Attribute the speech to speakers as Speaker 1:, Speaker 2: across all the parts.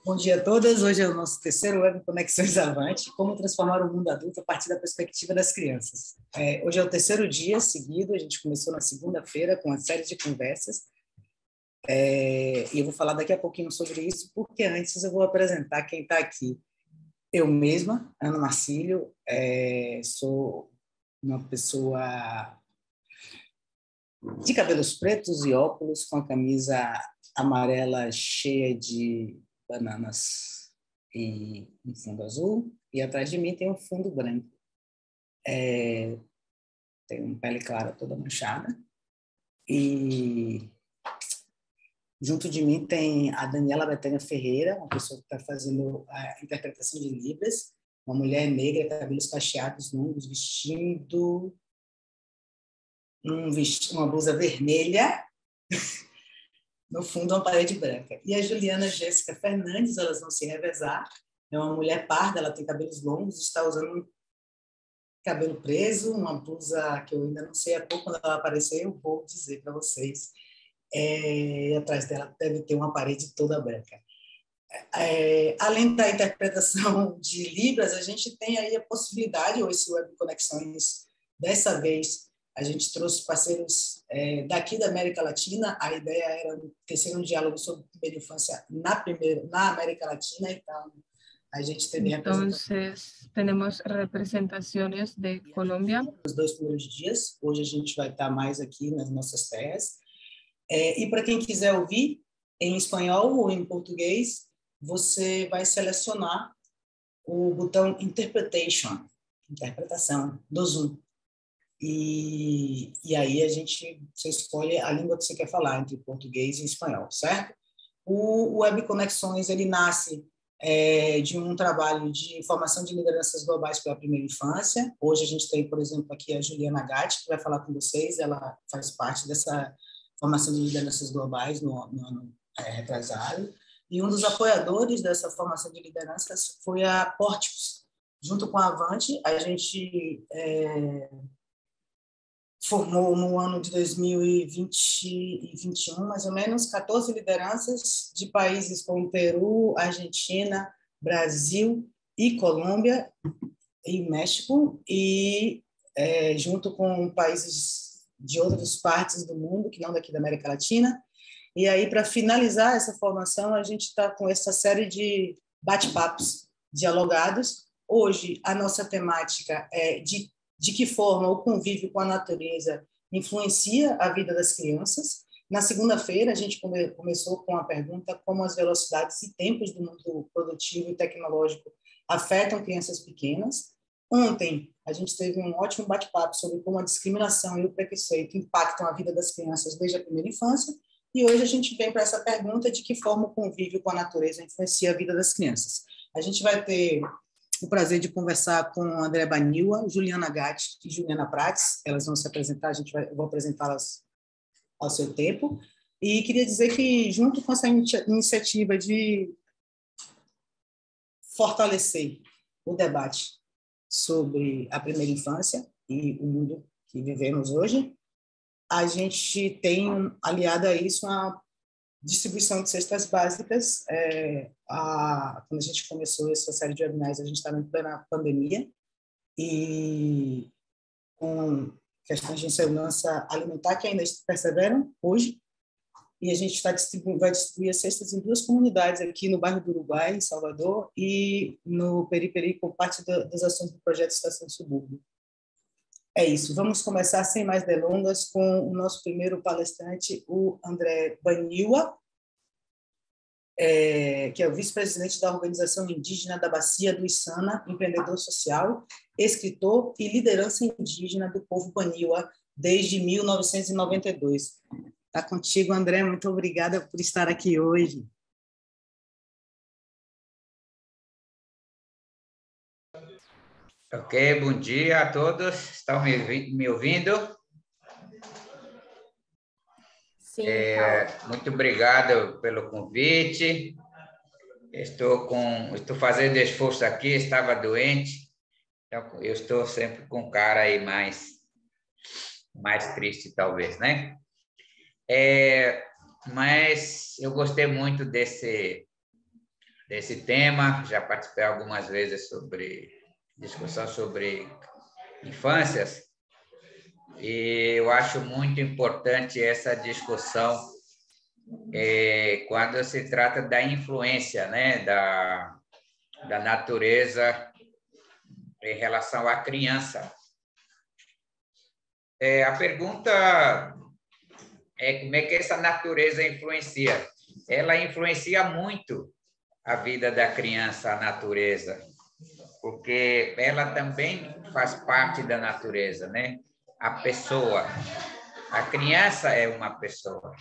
Speaker 1: Bom dia a todas. Hoje é o nosso terceiro Web Conexões Avante, como transformar o mundo adulto a partir da perspectiva das crianças. Hoje é o terceiro dia seguido, a gente começou na segunda-feira com uma série de conversas, e eu vou falar daqui a pouquinho sobre isso, porque antes eu vou apresentar quem está aqui. Eu mesma, Ana Marcílio, sou uma pessoa de cabelos pretos e óculos, com a camisa amarela cheia de bananas e um fundo azul, e atrás de mim tem um fundo branco. Tenho pele clara toda manchada, e junto de mim tem a Daniela Betânia Ferreira, uma pessoa que está fazendo a interpretação de Libras, uma mulher negra, cabelos cacheados longos, vestindo uma blusa vermelha, no fundo, uma parede branca. E a Juliana Jéssica Fernandes, elas vão se revezar. É uma mulher parda, ela tem cabelos longos, está usando um cabelo preso, uma blusa que eu ainda não sei a cor, quando ela aparecer, eu vou dizer para vocês. E atrás dela deve ter uma parede toda branca. Além da interpretação de Libras, a gente tem aí a possibilidade, ou esse Web Conexões, dessa vez, a gente trouxe parceiros daqui da América Latina. A ideia era ter um diálogo sobre primeira infância na América Latina, então a gente teve
Speaker 2: Entonces, tenemos representaciones de Colombia.
Speaker 1: Os 2 primeiros dias, hoje a gente vai estar mais aqui nas nossas terras. E para quem quiser ouvir em espanhol ou em português, você vai selecionar o botão Interpretation, interpretação, do Zoom. E aí você escolhe a língua que você quer falar, entre português e espanhol, certo? O Web Conexões, ele nasce de um trabalho de formação de lideranças globais pela primeira infância. Hoje a gente tem, por exemplo, aqui a Juliana Gatti, que vai falar com vocês. Ela faz parte dessa formação de lideranças globais no ano retrasado. E um dos apoiadores dessa formação de lideranças foi a Porticos. Junto com a Avante, a gente formou no ano de 2020 e 2021, mais ou menos, 14 lideranças de países como Peru, Argentina, Brasil e Colômbia e México, e junto com países de outras partes do mundo, que não daqui da América Latina. E aí, para finalizar essa formação, a gente está com essa série de bate-papos dialogados. Hoje, a nossa temática é de que forma o convívio com a natureza influencia a vida das crianças. Na segunda-feira, a gente começou com a pergunta como as velocidades e tempos do mundo produtivo e tecnológico afetam crianças pequenas. Ontem, a gente teve um ótimo bate-papo sobre como a discriminação e o preconceito impactam a vida das crianças desde a primeira infância. E hoje a gente vem para essa pergunta de que forma o convívio com a natureza influencia a vida das crianças. A gente vai ter o prazer de conversar com André Baniwa, Juliana Gatti e Juliana Prates. Elas vão se apresentar, eu vou apresentá-las ao seu tempo. E queria dizer que, junto com essa iniciativa de fortalecer o debate sobre a primeira infância e o mundo que vivemos hoje, a gente tem aliado a isso uma distribuição de cestas básicas. Quando a gente começou essa série de webinars, a gente estava em plena pandemia, e com questões de insegurança alimentar que ainda perseveram hoje, e a gente vai distribuir as cestas em 2 comunidades, aqui no bairro do Uruguai, em Salvador, e no Periperi, com parte das ações do projeto Estação Subúrbio. É isso, vamos começar sem mais delongas com o nosso primeiro palestrante, o André Baniwa, que é o vice-presidente da Organização Indígena da Bacia do Içana, empreendedor social, escritor e liderança indígena do povo Baniwa desde 1992. Está contigo, André, muito obrigada por estar aqui hoje.
Speaker 3: Ok, bom dia a todos. Estão me ouvindo?
Speaker 2: Sim,
Speaker 3: muito obrigado pelo convite. Estou fazendo esforço aqui, estava doente, então eu estou sempre com cara aí mais triste, talvez, né? Mas eu gostei muito desse tema, já participei algumas vezes sobre discussão sobre infâncias, e eu acho muito importante essa discussão quando se trata da influência, né, da natureza em relação à criança. A pergunta é como é que essa natureza influencia? Ela influencia muito a vida da criança, a natureza, porque ela também faz parte da natureza, né? A pessoa. A criança é uma pessoa.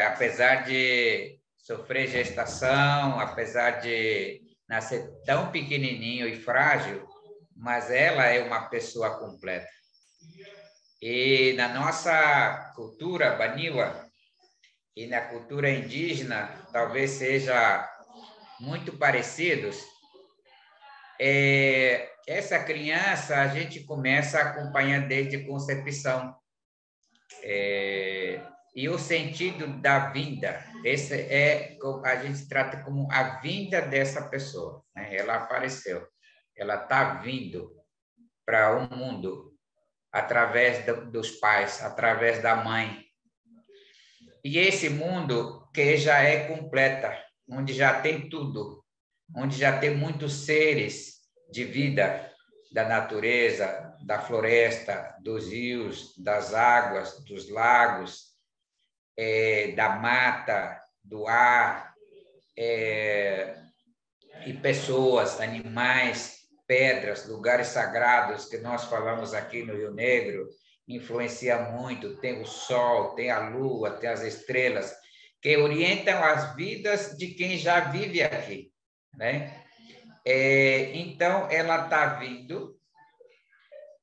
Speaker 3: Apesar de sofrer gestação, apesar de nascer tão pequenininho e frágil, mas ela é uma pessoa completa. E na nossa cultura baniwa e na cultura indígena, talvez seja muito parecidos. Essa criança a gente começa a acompanhar desde a concepção. E o sentido da vinda, esse a gente trata como a vinda dessa pessoa, né? Ela apareceu, ela está vindo para um mundo através dos pais, através da mãe. E esse mundo que já é completa, onde já tem tudo, onde já tem muitos seres de vida, da natureza, da floresta, dos rios, das águas, dos lagos, da mata, do ar, e pessoas, animais, pedras, lugares sagrados que nós falamos aqui no Rio Negro, influencia muito. Tem o sol, tem a lua, tem as estrelas, que orientam as vidas de quem já vive aqui, né? Então, ela está vindo,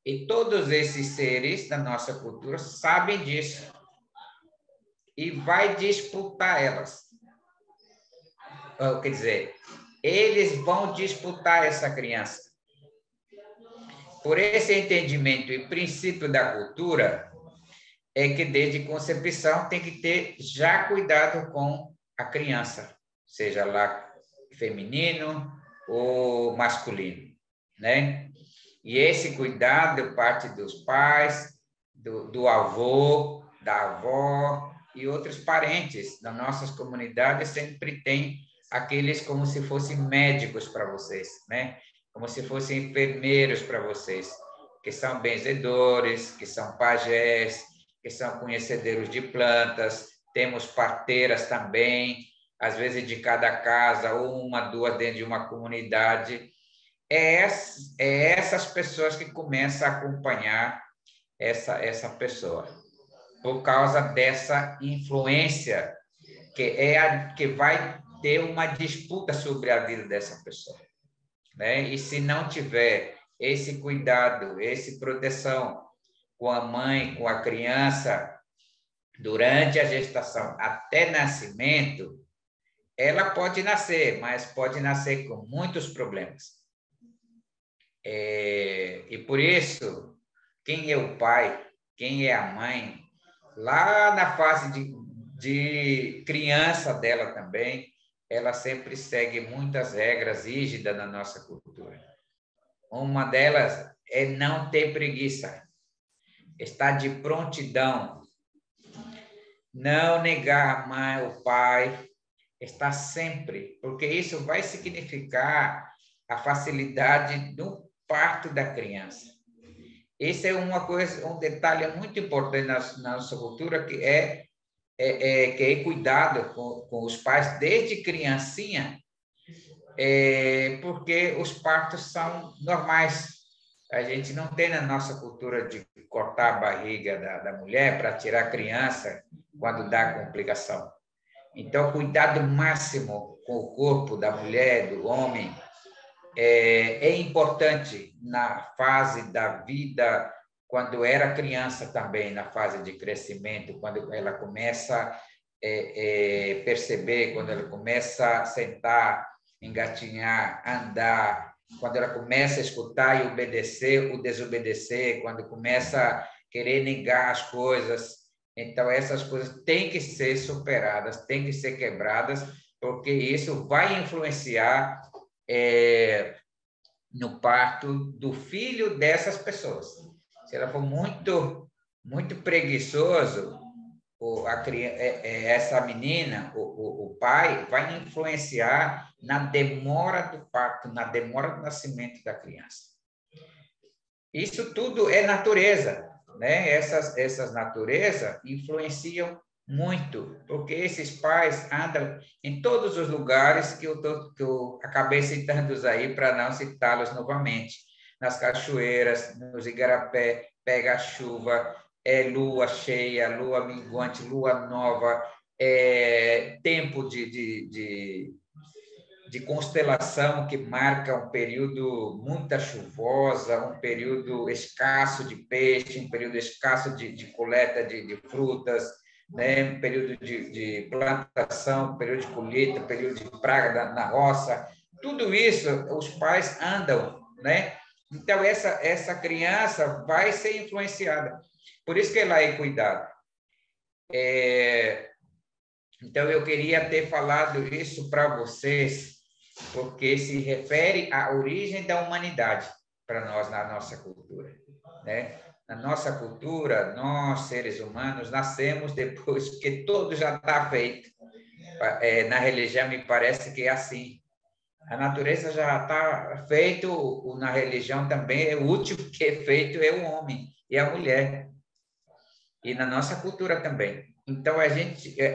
Speaker 3: e todos esses seres da nossa cultura sabem disso, e vai disputar elas. Quer dizer, eles vão disputar essa criança. Por esse entendimento e princípio da cultura, é que desde concepção tem que ter já cuidado com a criança, seja lá feminino ou masculino, né? E esse cuidado parte dos pais, do avô, da avó e outros parentes. Nas nossas comunidades sempre tem aqueles como se fossem médicos para vocês, né? Como se fossem enfermeiros para vocês, que são benzedores, que são pajés, que são conhecedores de plantas. Temos parteiras também, às vezes de cada casa, uma, duas dentro de uma comunidade. Essas pessoas que começam a acompanhar essa pessoa, por causa dessa influência que vai ter uma disputa sobre a vida dessa pessoa, né? E se não tiver esse cuidado, essa proteção com a mãe, com a criança, durante a gestação até nascimento, ela pode nascer, mas pode nascer com muitos problemas. E por isso, quem é o pai, quem é a mãe, lá na fase de criança dela também, ela sempre segue muitas regras rígidas na nossa cultura. Uma delas é não ter preguiça, estar de prontidão, não negar a mãe, o pai, estar sempre, porque isso vai significar a facilidade do parto da criança. Esse é uma coisa, um detalhe muito importante na nossa cultura, que é cuidado com os pais desde criancinha, porque os partos são normais. A gente não tem na nossa cultura de cortar a barriga da mulher para tirar a criança quando dá complicação. Então, cuidado máximo com o corpo da mulher, do homem, é importante na fase da vida, quando era criança também, na fase de crescimento, quando ela começa a perceber, quando ela começa a sentar, engatinhar, andar, quando ela começa a escutar e obedecer ou desobedecer, quando começa a querer negar as coisas. Então, essas coisas têm que ser superadas, têm que ser quebradas, porque isso vai influenciar no parto do filho dessas pessoas. Se ela for muito preguiçoso, essa menina, o pai, vai influenciar na demora do parto, na demora do nascimento da criança. Isso tudo é natureza, né? Essas naturezas influenciam muito, porque esses pais andam em todos os lugares que eu acabei citando aí para não citá-los novamente. Nas cachoeiras, nos igarapé, pega chuva, lua cheia, lua minguante, lua nova, tempo de constelação que marca um período muito chuvosa, um período escasso de peixe, um período escasso de coleta de frutas, né? Um período de plantação, período de colheita, período de praga na roça. Tudo isso os pais andam, né? Então, essa criança vai ser influenciada. Por isso que ela é cuidada. Então, eu queria ter falado isso para vocês, porque se refere à origem da humanidade para nós, na nossa cultura, né? Na nossa cultura, nós, seres humanos, nascemos depois que tudo já está feito. Na religião, me parece que é assim. A natureza já está feito, na religião também, o último que é feito é o homem e a mulher. E na nossa cultura também. Então,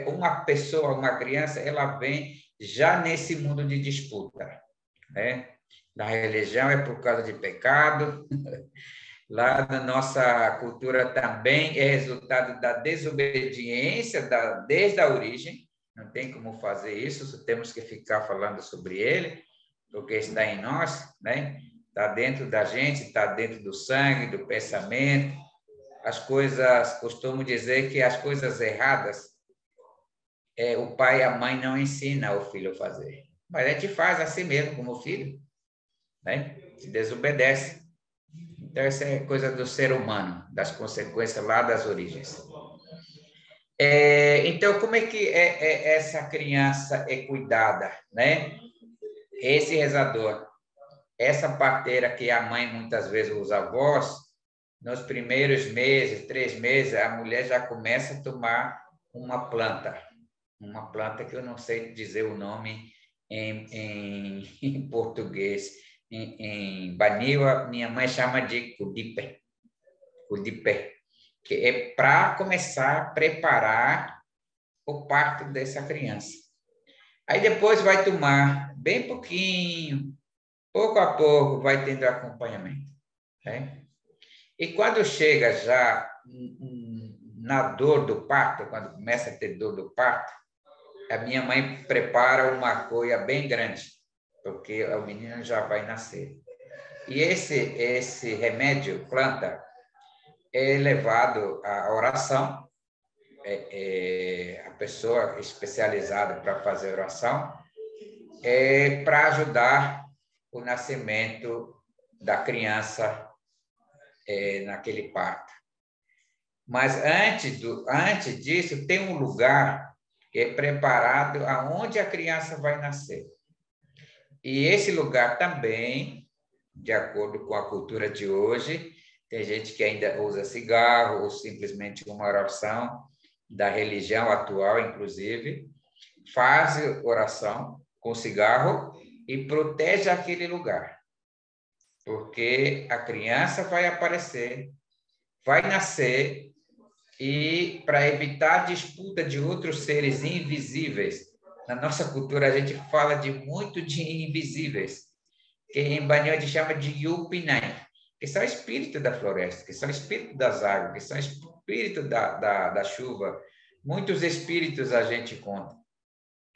Speaker 3: uma pessoa, uma criança, ela vem já nesse mundo de disputa, né? Na religião é por causa de pecado, lá na nossa cultura também é resultado da desobediência desde a origem, não tem como fazer isso, só temos que ficar falando sobre ele, porque está em nós, né? Está dentro da gente, está dentro do sangue, do pensamento. As coisas, costumo dizer que as coisas erradas, o pai e a mãe não ensinam o filho a fazer. Mas a gente faz assim mesmo, como filho, né? Se desobedece. Então, essa é coisa do ser humano, das consequências lá das origens. Então, como é que essa criança é cuidada, né? Esse rezador, essa parteira que a mãe, muitas vezes, os avós, nos primeiros meses, 3 meses, a mulher já começa a tomar uma planta que eu não sei dizer o nome em português. Em Baniwa, minha mãe chama de cudipé, que é para começar a preparar o parto dessa criança. Aí depois vai tomar bem pouquinho, pouco a pouco vai tendo acompanhamento, né? E quando chega já na dor do parto, quando começa a ter dor do parto, a minha mãe prepara uma coia bem grande, porque o menino já vai nascer. E esse remédio, planta, é levado à oração, a pessoa especializada para fazer oração, para ajudar o nascimento da criança naquele parto. Mas antes disso, tem um lugar que é preparado aonde a criança vai nascer. E esse lugar também, de acordo com a cultura de hoje, tem gente que ainda usa cigarro ou simplesmente uma oração da religião atual, inclusive, faz oração com cigarro e protege aquele lugar. Porque a criança vai aparecer, vai nascer, e para evitar a disputa de outros seres invisíveis, na nossa cultura a gente fala muito de invisíveis, que em Banho a gente chama de Yupinai, que são espíritos da floresta, que são espíritos das águas, que são espíritos da chuva. Muitos espíritos a gente conta.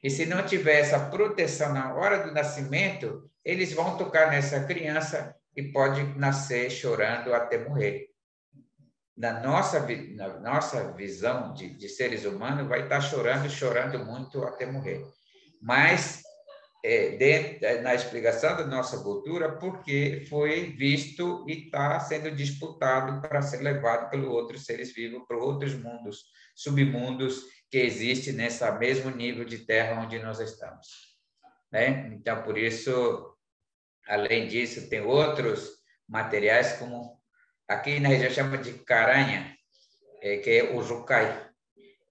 Speaker 3: E se não tiver essa proteção na hora do nascimento, eles vão tocar nessa criança e pode nascer chorando até morrer. Na nossa visão de seres humanos, vai estar chorando muito até morrer. Mas na explicação da nossa cultura, porque foi visto e está sendo disputado para ser levado pelos outros seres vivos para outros mundos, submundos que existem nesse mesmo nível de terra onde nós estamos, né? Então, por isso, além disso, tem outros materiais, como aqui na região chama de caranha, que é o jucai,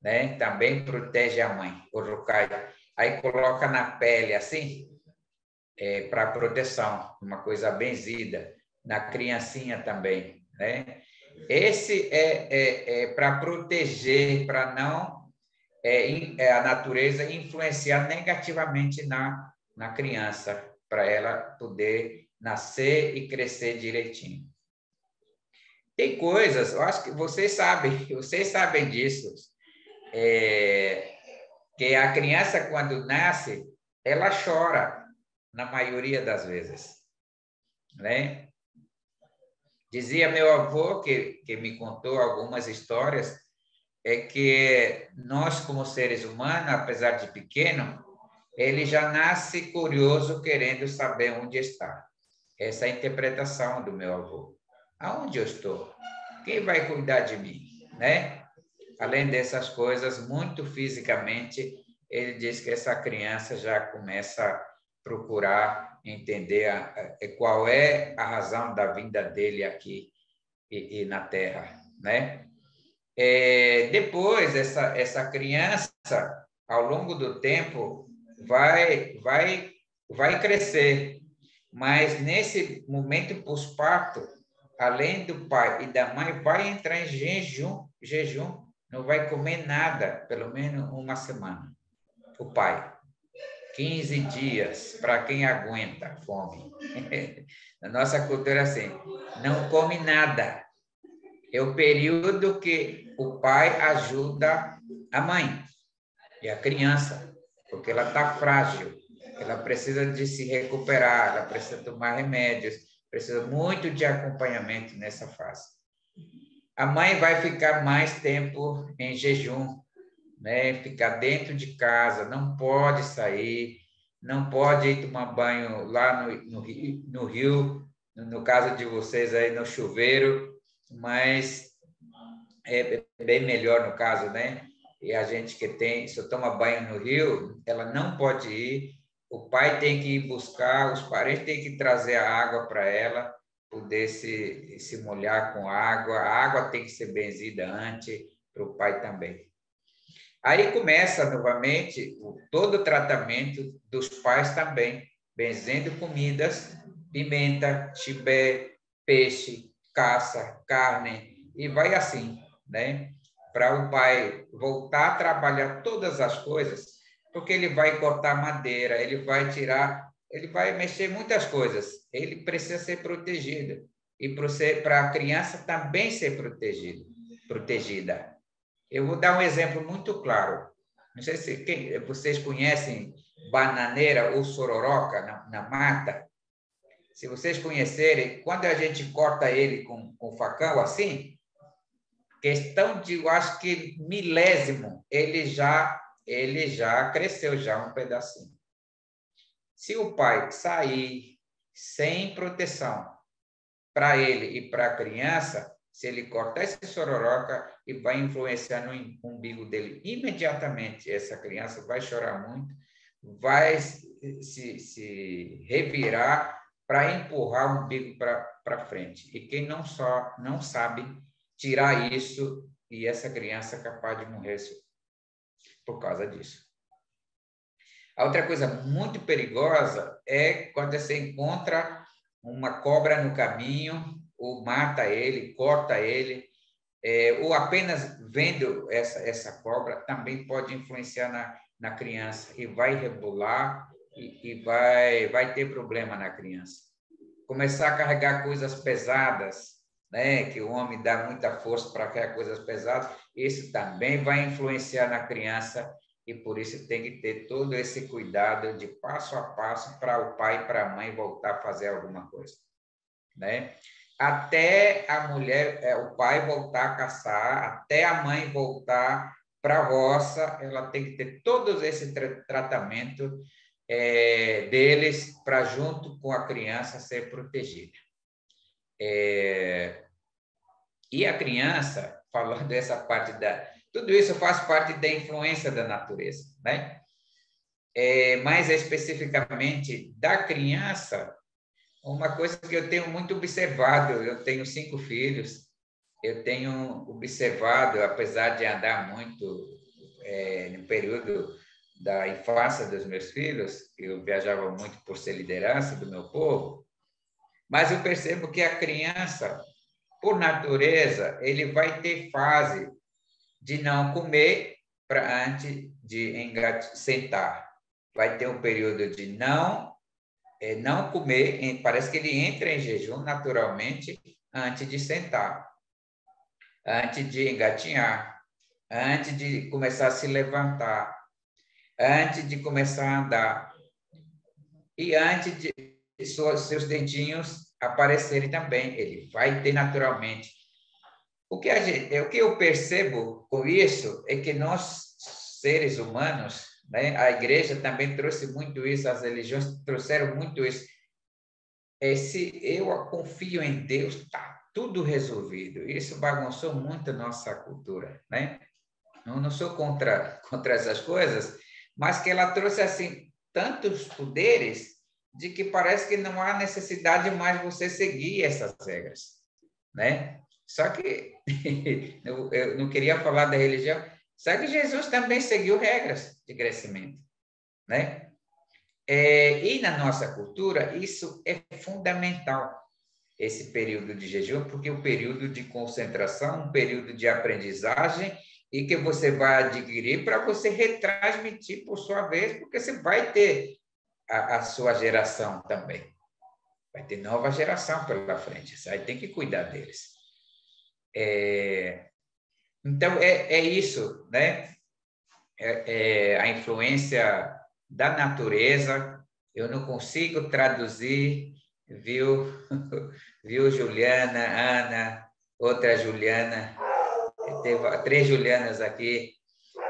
Speaker 3: né? Também protege a mãe, o jucai. Aí coloca na pele assim, para proteção, uma coisa benzida, na criancinha também, né? Esse é para proteger, para não a natureza influenciar negativamente na criança, para ela poder nascer e crescer direitinho. Tem coisas, eu acho que vocês sabem disso, que a criança, quando nasce, ela chora, na maioria das vezes, né? Dizia meu avô, que me contou algumas histórias, que nós, como seres humanos, apesar de pequeno, ele já nasce curioso, querendo saber onde está. Essa é a interpretação do meu avô. Aonde eu estou? Quem vai cuidar de mim, né? Além dessas coisas, muito fisicamente, ele diz que essa criança já começa a procurar entender qual é a razão da vinda dele aqui e na Terra, né? Depois, essa criança, ao longo do tempo, vai crescer, mas nesse momento pós-parto, além do pai e da mãe, vai entrar em jejum, não vai comer nada, pelo menos uma semana. O pai, 15 dias, para quem aguenta fome. Na nossa cultura é assim, não come nada. É o período que o pai ajuda a mãe e a criança, porque ela está frágil, ela precisa de se recuperar, ela precisa tomar remédios, precisa muito de acompanhamento nessa fase. A mãe vai ficar mais tempo em jejum, né? Ficar dentro de casa, não pode sair, não pode ir tomar banho lá no rio, no caso de vocês aí no chuveiro, mas é bem melhor no caso, né? E a gente que só toma banho no rio, ela não pode ir, o pai tem que ir buscar, os parentes têm que trazer a água para ela, poder se molhar com água, a água tem que ser benzida antes, para o pai também. Aí começa novamente todo o tratamento dos pais também, benzendo comidas, pimenta, chibé, peixe, caça, carne, e vai assim, né? Para o pai voltar a trabalhar todas as coisas, porque ele vai cortar madeira, ele vai tirar, ele vai mexer muitas coisas, ele precisa ser protegido, e para a criança também ser protegida. Eu vou dar um exemplo muito claro. Não sei se vocês conhecem bananeira ou sororoca na mata. Se vocês conhecerem, quando a gente corta ele com facão assim, questão de, eu acho que milésimo, ele já cresceu já um pedacinho. Se o pai sair sem proteção para ele e para a criança, se ele cortar esse sororoca e vai influenciar no umbigo dele imediatamente, essa criança vai chorar muito, vai se revirar para empurrar o umbigo para frente. E quem não sabe tirar isso, e essa criança é capaz de morrer por causa disso. A outra coisa muito perigosa é quando você encontra uma cobra no caminho, ou mata ele, corta ele, ou apenas vendo essa cobra, também pode influenciar na criança e vai rebolar e vai ter problema na criança. Começar a carregar coisas pesadas, né, que o homem dá muita força para carregar coisas pesadas, isso também vai influenciar na criança e por isso tem que ter todo esse cuidado de passo a passo para o pai e para a mãe voltar a fazer alguma coisa, né? Até a mulher, o pai voltar a caçar, até a mãe voltar para a roça, ela tem que ter todo esse tratamento deles para, junto com a criança, ser protegida. E a criança, falando dessa parte tudo isso faz parte da influência da natureza, né? Mais especificamente da criança, uma coisa que eu tenho muito observado, eu tenho 5 filhos, eu tenho observado, apesar de andar muito no período da infância dos meus filhos, eu viajava muito por ser liderança do meu povo, mas eu percebo que a criança, por natureza, ele vai ter fase de não comer antes de sentar. Vai ter um período de não comer, parece que ele entra em jejum naturalmente antes de sentar, antes de engatinhar, antes de começar a se levantar, antes de começar a andar e antes de seus dentinhos aparecerem também. Ele vai ter naturalmente. O que eu percebo com isso é que nós, seres humanos, né, a igreja também trouxe muito isso, as religiões trouxeram muito isso. Se eu confio em Deus, está tudo resolvido. Isso bagunçou muito a nossa cultura, né? Eu não sou contra essas coisas, mas que ela trouxe assim tantos poderes de que parece que não há necessidade mais você seguir essas regras, né? Só que eu não queria falar da religião, só que Jesus também seguiu regras de crescimento, né? E na nossa cultura isso é fundamental, esse período de jejum, porque é um período de concentração, um período de aprendizagem e que você vai adquirir para você retransmitir por sua vez, porque você vai ter a sua geração também. Vai ter nova geração pela frente, você tem que cuidar deles. Então, é isso, né? A influência da natureza, eu não consigo traduzir, viu, Juliana, Ana, outra Juliana, teve 3 Julianas aqui.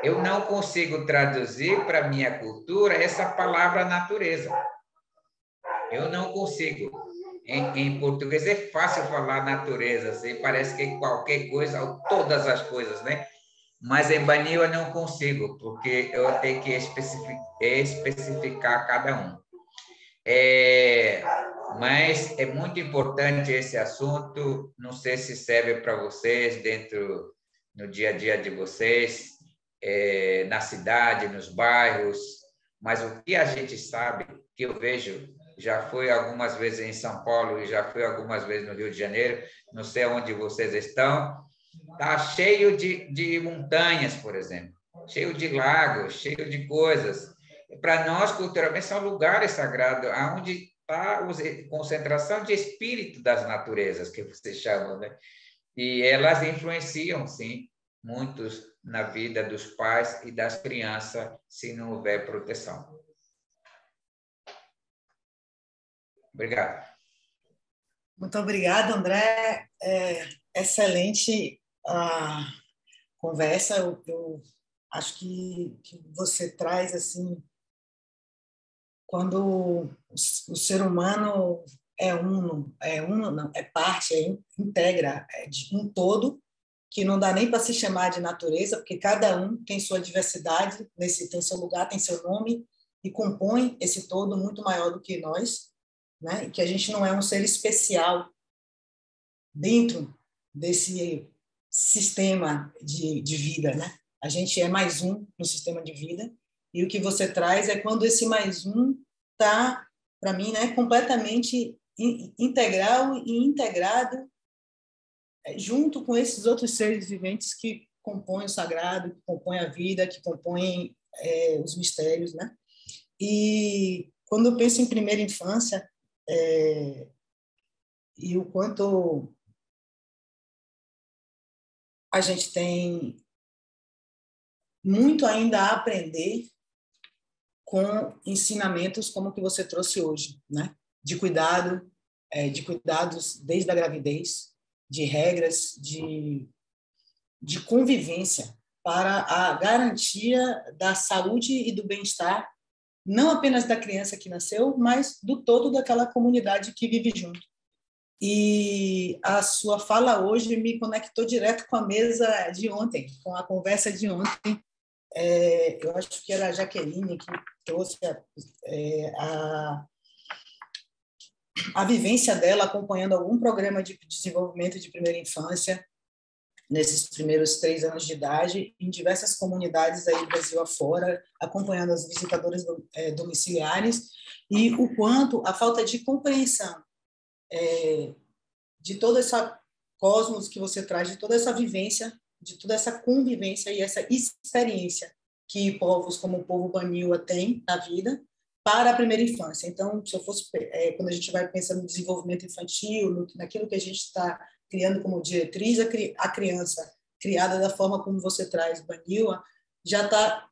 Speaker 3: Eu não consigo traduzir para a minha cultura essa palavra natureza. Eu não consigo. Em português é fácil falar natureza, assim, parece que qualquer coisa, ou todas as coisas, né? Mas em Banil eu não consigo, porque eu tenho que especificar cada um. Mas é muito importante esse assunto, não sei se serve para vocês no dia a dia de vocês, na cidade, nos bairros, mas o que a gente sabe, que eu vejo, já fui algumas vezes em São Paulo e já fui algumas vezes no Rio de Janeiro, não sei onde vocês estão, está cheio de montanhas, por exemplo, cheio de lagos, cheio de coisas. Para nós, culturalmente, são lugares sagrados, onde está a concentração de espírito das naturezas, que vocês chamam, né? E elas influenciam, sim, muitos na vida dos pais e das crianças, se não houver proteção. Obrigado.
Speaker 1: Muito obrigada, André. Excelente a conversa. Eu acho que você traz, assim, quando o ser humano é parte, integra, de um todo, que não dá nem para se chamar de natureza, porque cada um tem sua diversidade, tem seu lugar, tem seu nome, e compõe esse todo muito maior do que nós, né? E que a gente não é um ser especial dentro desse sistema de vida, né? A gente é mais um no sistema de vida, e o que você traz é quando esse mais um está, para mim, né, completamente integral e integrado junto com esses outros seres viventes que compõem o sagrado, que compõem a vida, que compõem os mistérios, né? E quando eu penso em primeira infância, e o quanto a gente tem muito ainda a aprender com ensinamentos como o que você trouxe hoje, né? De cuidados desde a gravidez, de regras, de convivência para a garantia da saúde e do bem-estar não apenas da criança que nasceu, mas do todo daquela comunidade que vive junto. E a sua fala hoje me conectou direto com a mesa de ontem, com a conversa de ontem. Eu acho que era a Jaqueline que trouxe a vivência dela acompanhando algum programa de desenvolvimento de primeira infância nesses primeiros 3 anos de idade, em diversas comunidades aí do Brasil afora, acompanhando as visitadoras domiciliares, e o quanto a falta de compreensão de toda essa cosmos que você traz, de toda essa vivência, de toda essa convivência e essa experiência que povos como o povo Baniwa têm na vida para a primeira infância. Então, se eu fosse, quando a gente vai pensando no desenvolvimento infantil, naquilo que a gente está criando como diretriz, a criança criada da forma como você traz Baniwa já está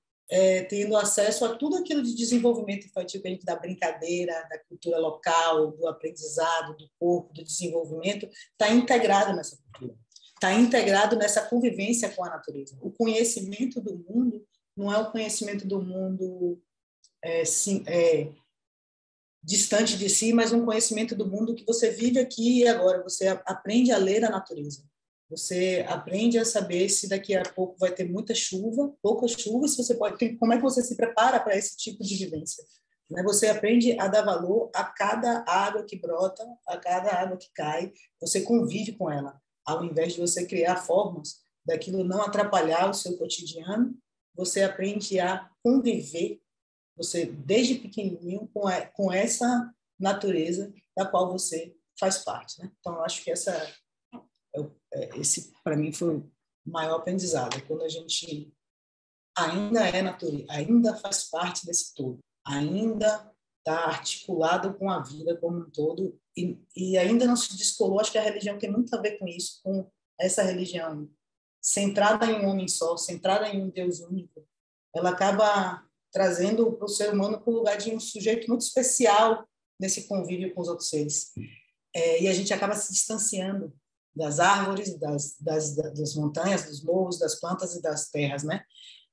Speaker 1: tendo acesso a tudo aquilo de desenvolvimento infantil que a gente da brincadeira, da cultura local, do aprendizado, do corpo, do desenvolvimento, está integrado nessa cultura, está integrado nessa convivência com a natureza. O conhecimento do mundo não é o conhecimento do mundo distante de si, mas um conhecimento do mundo que você vive aqui e agora. Você aprende a ler a natureza. Você aprende a saber se daqui a pouco vai ter muita chuva, pouca chuva, se você pode, como é que você se prepara para esse tipo de vivência. Você aprende a dar valor a cada água que brota, a cada água que cai, você convive com ela, ao invés de você criar formas daquilo não atrapalhar o seu cotidiano, você aprende a conviver, você desde pequenininho, com essa natureza da qual você faz parte, né? Então, eu acho que esse, para mim, foi o maior aprendizado, quando a gente ainda é natureza, ainda faz parte desse todo, ainda está articulado com a vida como um todo e ainda não se descolou. Acho que a religião tem muito a ver com isso, com essa religião centrada em um homem só, centrada em um Deus único. Ela acaba trazendo para o ser humano para o lugar de um sujeito muito especial nesse convívio com os outros seres. E a gente acaba se distanciando das árvores, das montanhas, dos morros, das plantas e das terras, né?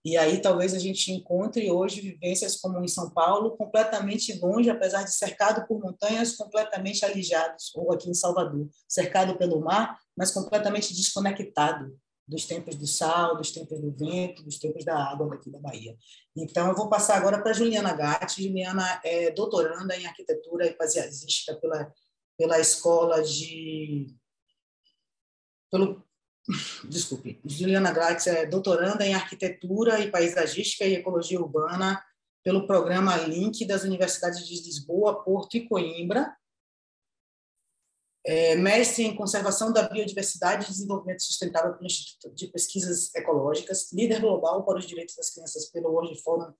Speaker 1: E aí talvez a gente encontre hoje vivências como em São Paulo, completamente longe, apesar de cercado por montanhas, completamente alijados, ou aqui em Salvador, cercado pelo mar, mas completamente desconectado dos tempos do sal, dos tempos do vento, dos tempos da água daqui da Bahia. Então, eu vou passar agora para Juliana Gatti. Juliana é doutoranda em arquitetura e paisagística pela escola Desculpe, Juliana Gatti é doutoranda em arquitetura e paisagística e ecologia urbana pelo programa LINC das Universidades de Lisboa, Porto e Coimbra. Mestre em conservação da biodiversidade e desenvolvimento sustentável pelo Instituto de Pesquisas Ecológicas, líder global para os direitos das crianças pelo World Forum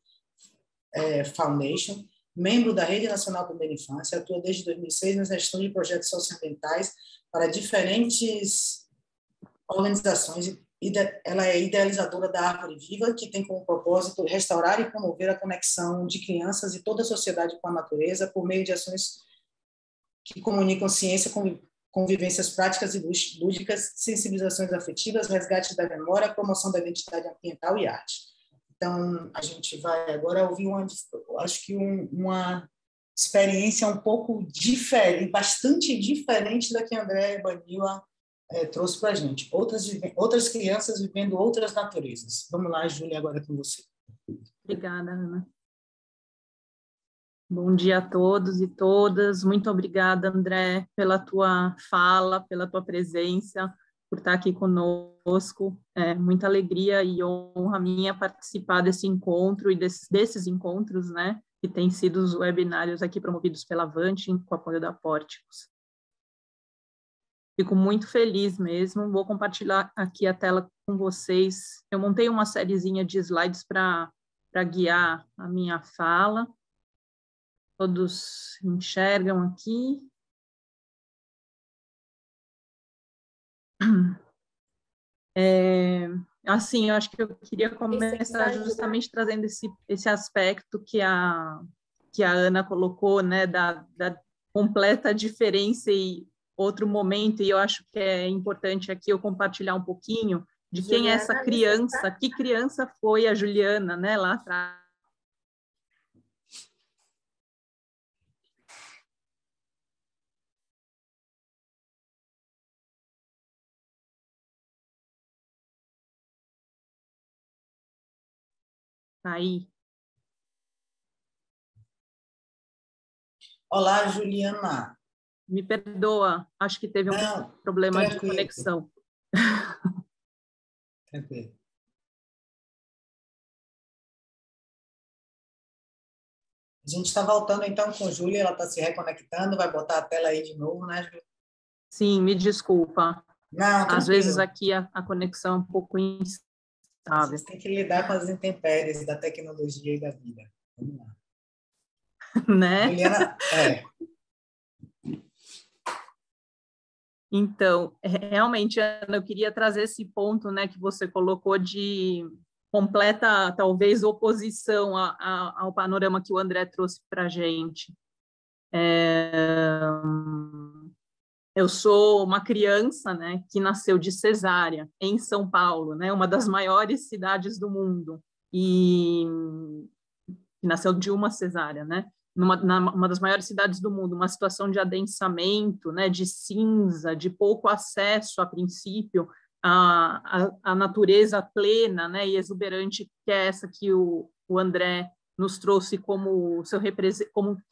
Speaker 1: Foundation, membro da Rede Nacional Primeira Infância, atua desde 2006 na gestão de projetos socioambientais para diferentes organizações. Ela é idealizadora da Árvore Viva, que tem como propósito restaurar e promover a conexão de crianças e toda a sociedade com a natureza por meio de ações que comunicam ciência com vivências práticas e lúdicas, sensibilizações afetivas, resgate da memória, promoção da identidade ambiental e arte. Então, a gente vai agora ouvir uma experiência um pouco diferente, bastante diferente da que André Baniwa trouxe para a gente. Outras crianças vivendo outras naturezas. Vamos lá, Júlia, agora com você.
Speaker 4: Obrigada, Ana. Bom dia a todos e todas. Muito obrigada, André, pela tua fala, pela tua presença, por estar aqui conosco. Muita alegria e honra minha participar desse encontro e desses encontros, né, que têm sido os webinários aqui promovidos pela Avante, com apoio da Pórticos. Fico muito feliz mesmo. Vou compartilhar aqui a tela com vocês. Eu montei uma sériezinha de slides para guiar a minha fala. Todos enxergam aqui. Assim, eu acho que eu queria começar justamente trazendo esse aspecto que a Ana colocou, né, da completa diferença e outro momento, e eu acho que é importante aqui eu compartilhar um pouquinho de quem é essa criança, que criança foi a Juliana, né, lá atrás. Tá aí?
Speaker 1: Olá, Juliana.
Speaker 4: Me perdoa, acho que teve um
Speaker 1: Não,
Speaker 4: problema de
Speaker 1: tranquilo,
Speaker 4: conexão.
Speaker 1: tranquilo. A gente está voltando então com a Júlia, ela está se reconectando, vai botar a tela aí de novo, né, Júlia?
Speaker 4: Sim, me desculpa.
Speaker 1: Não,
Speaker 4: Às vezes
Speaker 1: tranquilo.
Speaker 4: aqui a conexão é um pouco
Speaker 1: A
Speaker 4: instável,
Speaker 1: gente tem que lidar com as intempéries da tecnologia e da vida. Vamos lá.
Speaker 4: né?
Speaker 1: Juliana,
Speaker 4: Então, realmente, Ana, eu queria trazer esse ponto, né, que você colocou de completa, talvez, oposição ao panorama que o André trouxe para a gente. Eu sou uma criança, né, que nasceu de cesárea em São Paulo, né, uma das maiores cidades do mundo, e que nasceu de uma cesárea, né, uma das maiores cidades do mundo, uma situação de adensamento, né, de cinza, de pouco acesso, a princípio, à natureza plena, né, e exuberante, que é essa que o André nos trouxe como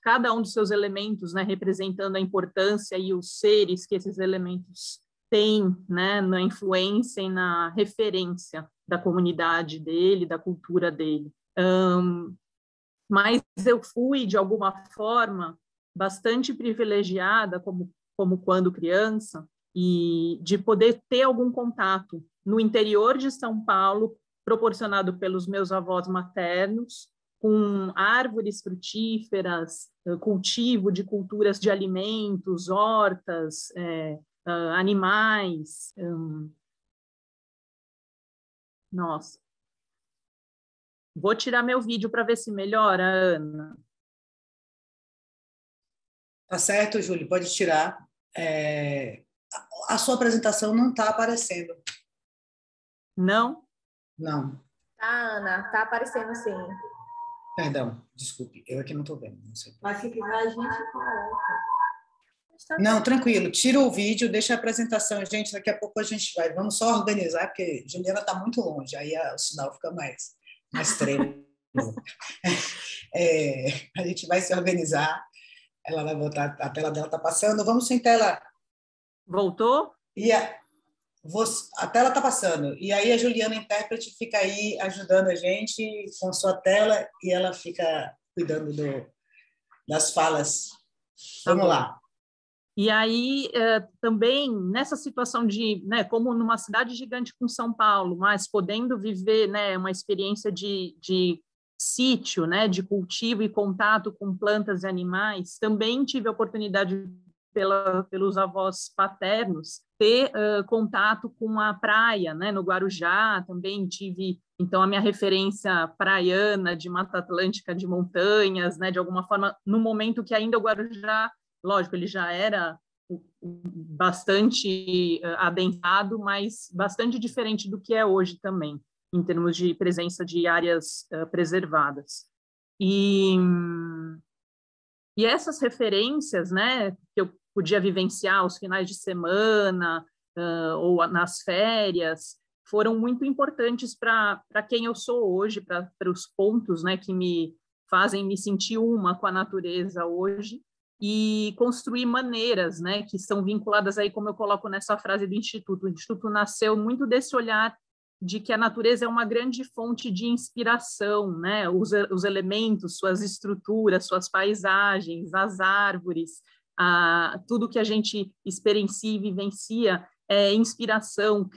Speaker 4: cada um dos seus elementos, né, representando a importância e os seres que esses elementos têm, né, na influência e na referência da comunidade dele, da cultura dele. Mas eu fui, de alguma forma, bastante privilegiada, como quando criança, e de poder ter algum contato no interior de São Paulo, proporcionado pelos meus avós maternos, com árvores frutíferas, cultivo de culturas de alimentos, hortas, animais. Nossa. Vou tirar meu vídeo para ver se melhora, Ana.
Speaker 1: tá certo, Júlia, pode tirar. A sua apresentação não está aparecendo.
Speaker 4: Não?
Speaker 1: Não,
Speaker 5: Tá, Ana, tá aparecendo sim.
Speaker 1: perdão, desculpe, eu aqui não estou vendo. Não sei.
Speaker 5: Mas se quiser, a gente coloca.
Speaker 1: Não, tranquilo, tira o vídeo, deixa a apresentação, gente, daqui a pouco a gente vai. Vamos só organizar, porque Juliana está muito longe, aí o sinal fica mais tremo. A gente vai se organizar, ela vai botar, a tela dela está passando, vamos sem tela.
Speaker 4: Voltou?
Speaker 1: E a tela está passando, e aí a Juliana, intérprete, fica aí ajudando a gente com sua tela, e ela fica cuidando das falas. Vamos lá.
Speaker 4: E aí, também, nessa situação de, né, como numa cidade gigante como São Paulo, mas podendo viver, né, uma experiência de sítio, né, de cultivo e contato com plantas e animais, também tive a oportunidade, pelos avós paternos, ter contato com a praia, né, no Guarujá, também tive, então, a minha referência praiana de Mata Atlântica, de montanhas, né, de alguma forma, no momento que ainda o Guarujá, lógico, ele já era bastante adensado, mas bastante diferente do que é hoje também, em termos de presença de áreas preservadas. E essas referências, né, que eu podia vivenciar aos finais de semana ou nas férias, foram muito importantes para quem eu sou hoje, para os pontos, né, que me fazem me sentir uma com a natureza hoje, e construir maneiras, né, que são vinculadas aí, como eu coloco nessa frase do Instituto. O Instituto nasceu muito desse olhar de que a natureza é uma grande fonte de inspiração, né? Os elementos, suas estruturas, suas paisagens, as árvores, tudo que a gente experiencia e vivencia é inspiração,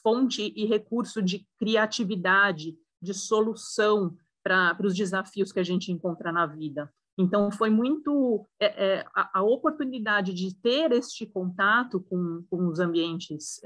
Speaker 4: fonte e recurso de criatividade, de solução para os desafios que a gente encontra na vida. Então, foi muito a oportunidade de ter este contato com os ambientes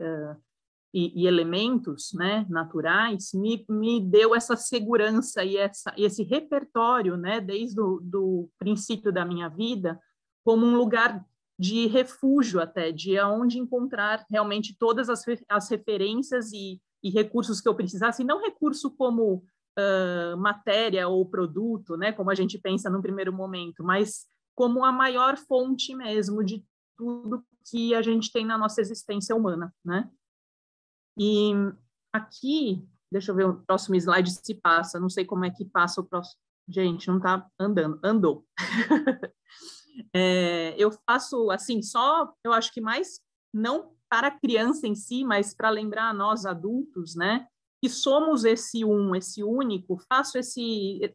Speaker 4: e elementos, né, naturais, me deu essa segurança e esse repertório, né, desde do princípio da minha vida, como um lugar de refúgio até, de onde encontrar realmente todas as referências e recursos que eu precisasse, e não recurso como matéria ou produto, né, como a gente pensa num primeiro momento, mas como a maior fonte mesmo de tudo que a gente tem na nossa existência humana, né? E aqui Deixa eu ver o próximo slide se passa. Não sei como é que passa o próximo. Gente, não está andando. Andou. Eu faço, assim, só, eu acho que mais, não para a criança em si, mas para lembrar a nós adultos, né, que somos esse único,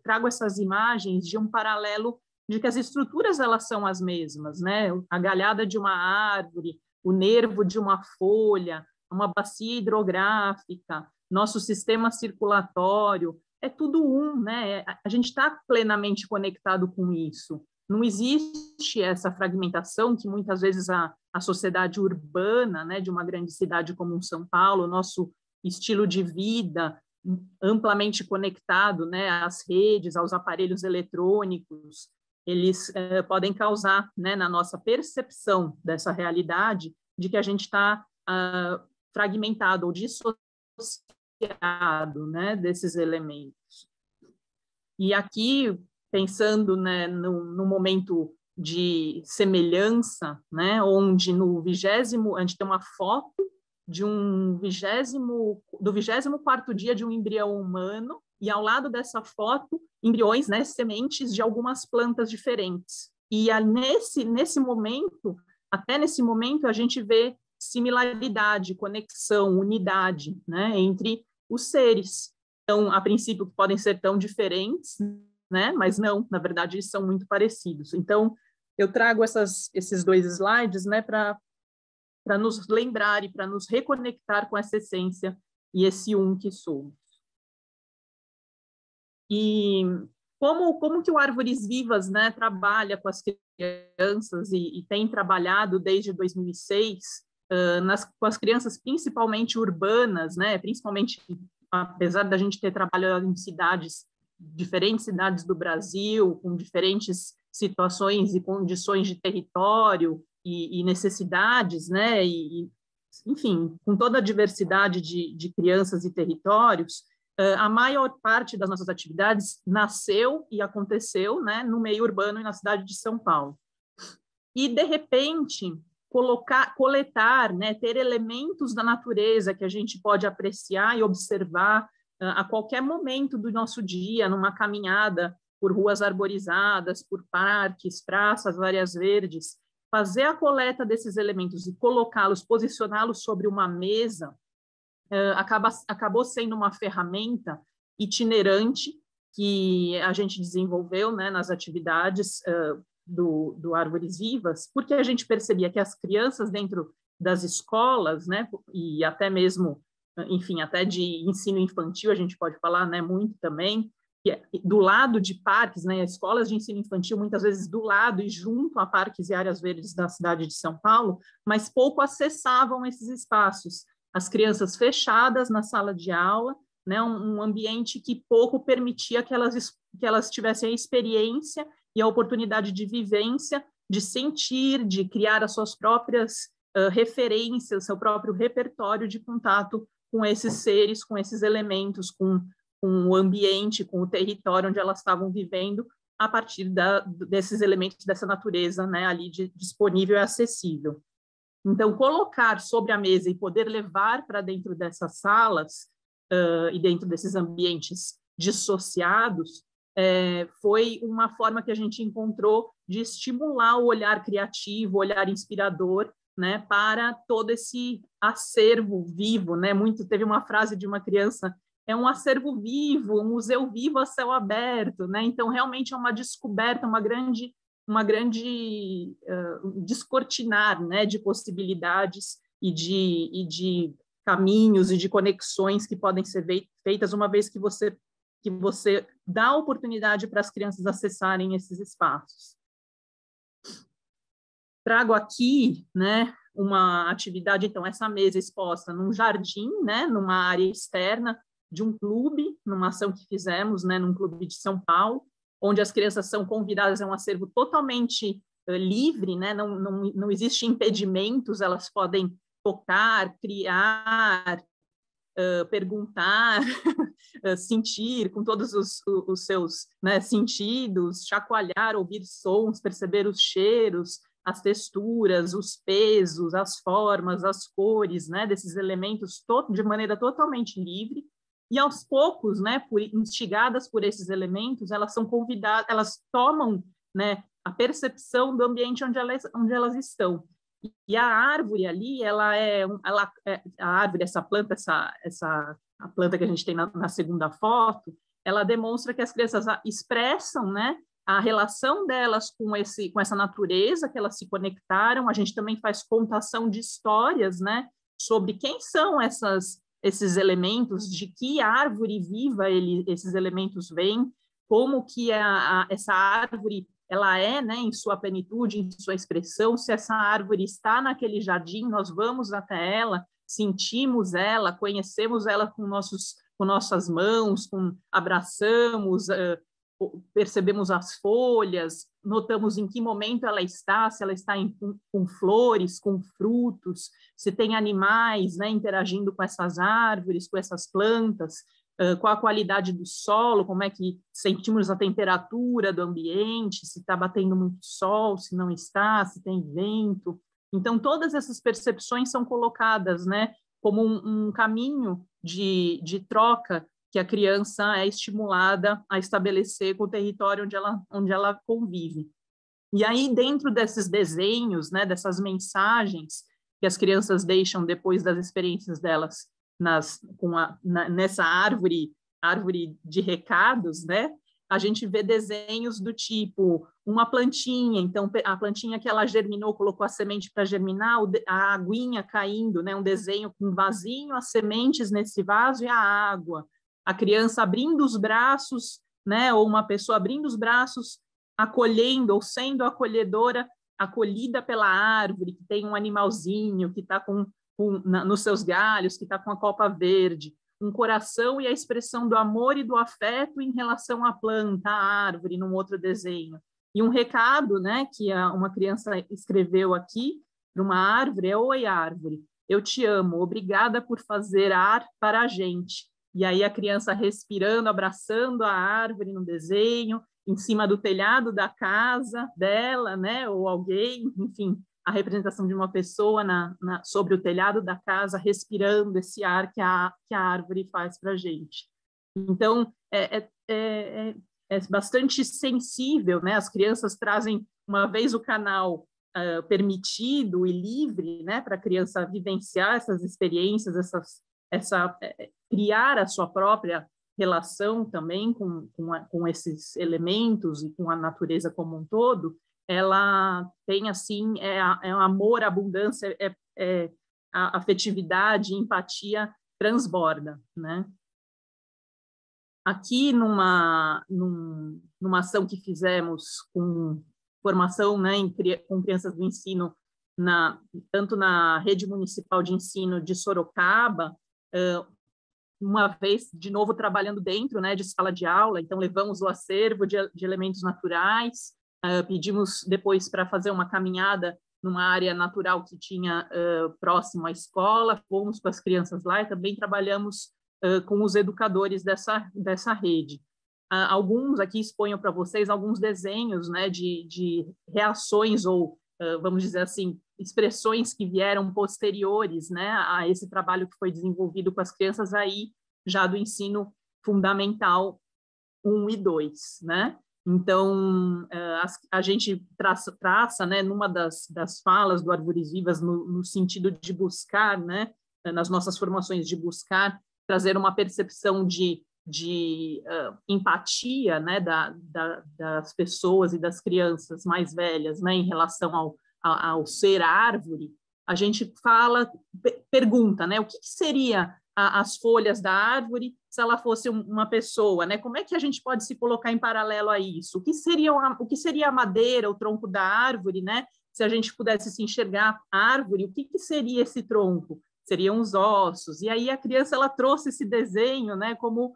Speaker 4: trago essas imagens de um paralelo de que as estruturas, elas são as mesmas, né, a galhada de uma árvore, o nervo de uma folha, uma bacia hidrográfica, nosso sistema circulatório, é tudo né, a gente está plenamente conectado com isso. Não existe essa fragmentação que muitas vezes a sociedade urbana, né, de uma grande cidade como São Paulo, nosso estilo de vida amplamente conectado, né, às redes, aos aparelhos eletrônicos, eles podem causar, né, na nossa percepção dessa realidade, de que a gente está fragmentado ou dissociado, né, desses elementos. E aqui, pensando, né, no momento de semelhança, né, onde a gente tem uma foto do 24º dia de um embrião humano, e ao lado dessa foto, embriões, né, sementes de algumas plantas diferentes. E nesse momento, até nesse momento, a gente vê similaridade, conexão, unidade, né, entre os seres. Então, a princípio, podem ser tão diferentes, né, mas não, na verdade, eles são muito parecidos. Então, eu trago esses 2 slides, né, para nos lembrar e para nos reconectar com essa essência e esse que somos. E como que o Árvores Vivas, né, trabalha com as crianças e tem trabalhado desde 2006 com as crianças principalmente urbanas, né, principalmente apesar da gente ter trabalhado em diferentes cidades do Brasil, com diferentes situações e condições de território e necessidades, né, enfim, com toda a diversidade de crianças e territórios, a maior parte das nossas atividades nasceu e aconteceu, né, no meio urbano e na cidade de São Paulo. E, de repente, coletar, né, ter elementos da natureza que a gente pode apreciar e observar a qualquer momento do nosso dia, numa caminhada por ruas arborizadas, por parques, praças, áreas verdes, fazer a coleta desses elementos e colocá-los, posicioná-los sobre uma mesa, acabou sendo uma ferramenta itinerante que a gente desenvolveu, né, nas atividades do Árvores Vivas, porque a gente percebia que as crianças dentro das escolas, né, e até mesmo, enfim, até de ensino infantil, a gente pode falar, né, muito também, do lado de parques, né, escolas de ensino infantil, muitas vezes do lado e junto a parques e áreas verdes da cidade de São Paulo, mas pouco acessavam esses espaços. As crianças fechadas na sala de aula, né, um ambiente que pouco permitia que elas tivessem a experiência e a oportunidade de vivência, de sentir, de criar as suas próprias referências, seu próprio repertório de contato com esses seres, com esses elementos, com o ambiente, com o território onde elas estavam vivendo, a partir desses elementos dessa natureza, né, ali disponível e acessível. Então, colocar sobre a mesa e poder levar para dentro dessas salas e dentro desses ambientes dissociados foi uma forma que a gente encontrou de estimular o olhar criativo, o olhar inspirador, né, para todo esse acervo vivo, né? Teve uma frase de uma criança: é um acervo vivo, um museu vivo a céu aberto, né? Então, realmente é uma descoberta, uma grande descortinar, né, de possibilidades e de caminhos e de conexões que podem ser feitas uma vez que você dá a oportunidade para as crianças acessarem esses espaços. Trago aqui, né, uma atividade, então, essa mesa exposta num jardim, né, numa área externa de um clube, numa ação que fizemos, né, num clube de São Paulo, onde as crianças são convidadas a um acervo totalmente livre, né? Não existe impedimentos, elas podem tocar, criar, perguntar, sentir com todos os seus, né, sentidos, chacoalhar, ouvir sons, perceber os cheiros, as texturas, os pesos, as formas, as cores, né, desses elementos de maneira totalmente livre. E aos poucos, né, instigadas por esses elementos, elas são convidadas, elas tomam, né, a percepção do ambiente onde elas estão. E a árvore ali, a árvore, essa planta, a planta que a gente tem na segunda foto, ela demonstra que as crianças expressam, né, a relação delas com essa natureza que elas se conectaram. A gente também faz contação de histórias, né, sobre quem são esses elementos, de que árvore viva esses elementos vêm, como que essa árvore ela é, né, em sua plenitude, em sua expressão. Se essa árvore está naquele jardim, nós vamos até ela, sentimos ela, conhecemos ela com nossas mãos, abraçamos, percebemos as folhas, notamos em que momento ela está, se ela está com flores, com frutos, se tem animais, né, interagindo com essas árvores, com essas plantas, qual a qualidade do solo, como é que sentimos a temperatura do ambiente, se está batendo muito sol, se não está, se tem vento. Então, todas essas percepções são colocadas, né, como um caminho de troca que a criança é estimulada a estabelecer com o território onde ela convive. E aí, dentro desses desenhos, né, dessas mensagens que as crianças deixam depois das experiências delas nessa árvore de recados, né, a gente vê desenhos do tipo uma plantinha, então a plantinha que ela germinou, colocou a semente para germinar, a aguinha caindo, né, um desenho com um vasinho, as sementes nesse vaso e a água, a criança abrindo os braços, né, ou uma pessoa abrindo os braços, acolhendo ou sendo acolhedora, acolhida pela árvore, que tem um animalzinho que está nos seus galhos, que está com a copa verde, um coração e a expressão do amor e do afeto em relação à planta, à árvore, num outro desenho. E um recado, né, que uma criança escreveu aqui para uma árvore é: oi, árvore, eu te amo, obrigada por fazer ar para a gente. E aí a criança respirando, abraçando a árvore no desenho, em cima do telhado da casa dela, né, ou alguém, enfim, a representação de uma pessoa sobre o telhado da casa, respirando esse ar que a árvore faz para a gente. Então, é bastante sensível, né? As crianças trazem, uma vez o canal permitido e livre, né, para a criança vivenciar essas experiências, criar a sua própria relação também com esses elementos e com a natureza como um todo. Ela tem, assim, um amor, abundância, a afetividade, empatia transborda, né? Aqui, numa ação que fizemos com formação, né, com crianças do ensino, tanto na rede municipal de ensino de Sorocaba, uma vez, de novo, trabalhando dentro, né, de sala de aula, então levamos o acervo de elementos naturais, pedimos depois para fazer uma caminhada numa área natural que tinha próximo à escola, fomos com as crianças lá e também trabalhamos com os educadores dessa rede. Alguns aqui exponho para vocês alguns desenhos, né, de reações ou, vamos dizer assim, expressões que vieram posteriores, né, a esse trabalho que foi desenvolvido com as crianças aí já do ensino fundamental 1 e 2, né? Então, a gente traça, né, numa das falas do Árvores Vivas, no sentido de buscar, né, nas nossas formações, de buscar trazer uma percepção de empatia, né, das pessoas e das crianças mais velhas, né, em relação ao ser árvore. A gente pergunta, né, o que seria as folhas da árvore se ela fosse uma pessoa, né? Como é que a gente pode se colocar em paralelo a isso? O que seria a madeira, o tronco da árvore, né? Se a gente pudesse se enxergar a árvore, o que seria esse tronco? Seriam os ossos. E aí a criança, ela trouxe esse desenho, né, como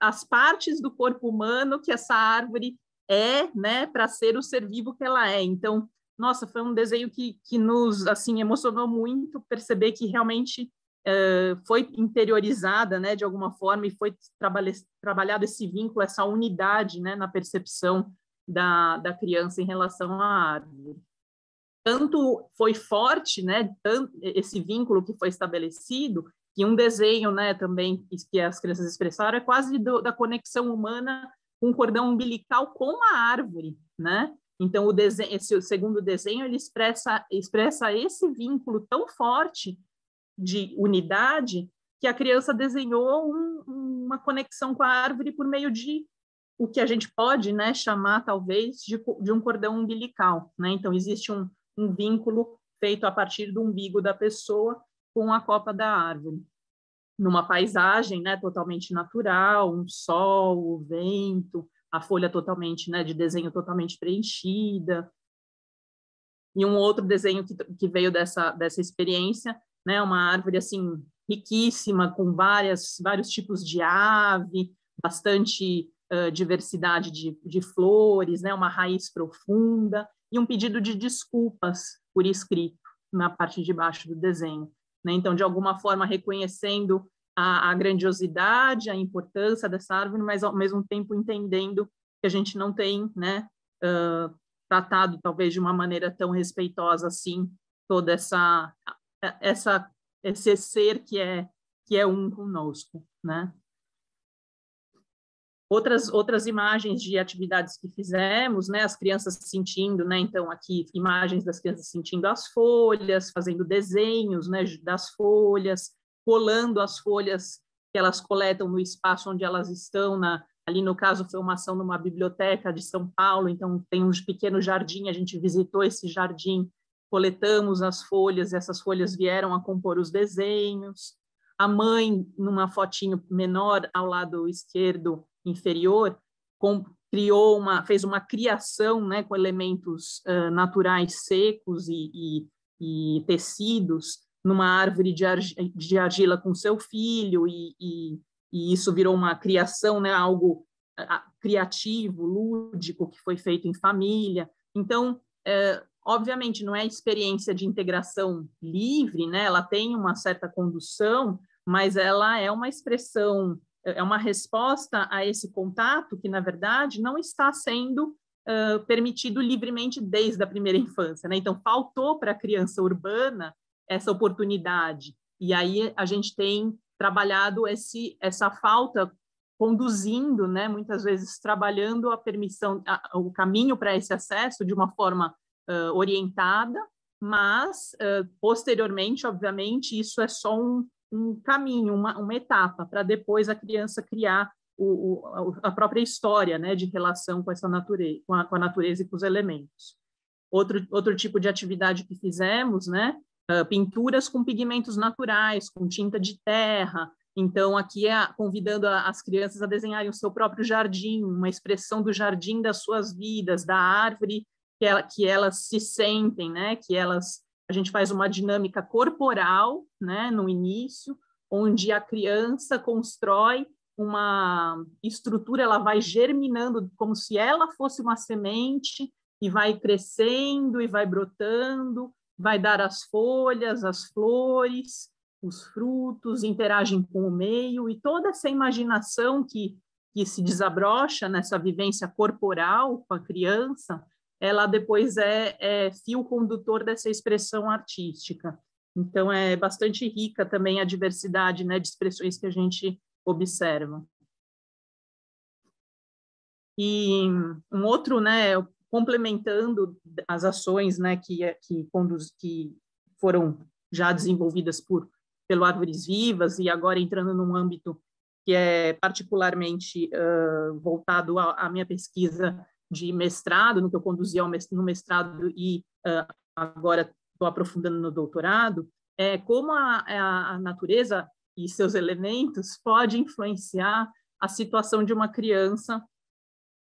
Speaker 4: as partes do corpo humano que essa árvore né, para ser o ser vivo que ela é. Então, nossa, foi um desenho que nos, assim, emocionou muito perceber que realmente foi interiorizada, né, de alguma forma, e foi trabalhado esse vínculo, essa unidade, né, na percepção da criança em relação à árvore. Tanto foi forte, né, esse vínculo que foi estabelecido, que um desenho, né, também que as crianças expressaram é quase da conexão humana com o cordão umbilical com a árvore, né? Então, o segundo desenho, ele expressa esse vínculo tão forte de unidade que a criança desenhou uma conexão com a árvore por meio de o que a gente pode, né, chamar, talvez, de um cordão umbilical, né? Então, existe um vínculo feito a partir do umbigo da pessoa com a copa da árvore. Numa paisagem, né, totalmente natural, um sol, o vento, a folha totalmente, né, de desenho totalmente preenchida. E um outro desenho que veio dessa experiência, né, uma árvore, assim, riquíssima, com vários tipos de ave, bastante diversidade de flores, né, uma raiz profunda, e um pedido de desculpas por escrito na parte de baixo do desenho, né? Então, de alguma forma, reconhecendo a grandiosidade, a importância dessa árvore, mas, ao mesmo tempo, entendendo que a gente não tem, né, tratado, talvez, de uma maneira tão respeitosa assim, toda esse ser que é um conosco, né? Outras imagens de atividades que fizemos, né, as crianças sentindo, né, então aqui imagens das crianças sentindo as folhas, fazendo desenhos, né, das folhas, colando as folhas que elas coletam no espaço onde elas estão, ali no caso foi uma ação numa biblioteca de São Paulo, então tem um pequeno jardim, a gente visitou esse jardim, coletamos as folhas, e essas folhas vieram a compor os desenhos. A mãe, numa fotinho menor ao lado esquerdo inferior, fez uma criação, né, com elementos naturais secos e tecidos, numa árvore de argila com seu filho, e isso virou uma criação, né, algo criativo, lúdico, que foi feito em família. Então, obviamente, não é experiência de integração livre, né? Ela tem uma certa condução, mas ela é uma expressão, é uma resposta a esse contato que, na verdade, não está sendo permitido livremente desde a primeira infância, né? Então, faltou para a criança urbana essa oportunidade. E aí a gente tem trabalhado essa falta, conduzindo, né? Muitas vezes trabalhando a permissão, o caminho para esse acesso de uma forma orientada, mas, posteriormente, obviamente, isso é só um caminho, uma etapa, para depois a criança criar a própria história, né, de relação com essa natureza, com a natureza e com os elementos. Outro tipo de atividade que fizemos, né, pinturas com pigmentos naturais, com tinta de terra. Então, aqui convidando as crianças a desenharem o seu próprio jardim, uma expressão do jardim das suas vidas, da árvore que elas se sentem, né, a gente faz uma dinâmica corporal, né, no início, onde a criança constrói uma estrutura, ela vai germinando como se ela fosse uma semente e vai crescendo e vai brotando, vai dar as folhas, as flores, os frutos, interagem com o meio, e toda essa imaginação que se desabrocha nessa vivência corporal com a criança, ela depois é fio condutor dessa expressão artística. Então, é bastante rica também a diversidade, né, de expressões que a gente observa. E um outro, né, complementando as ações, né, que foram já desenvolvidas pelo Árvores Vivas, e agora entrando num âmbito que é particularmente voltado à minha pesquisa de mestrado, no que eu conduzia no mestrado e agora estou aprofundando no doutorado, como a natureza e seus elementos pode influenciar a situação de uma criança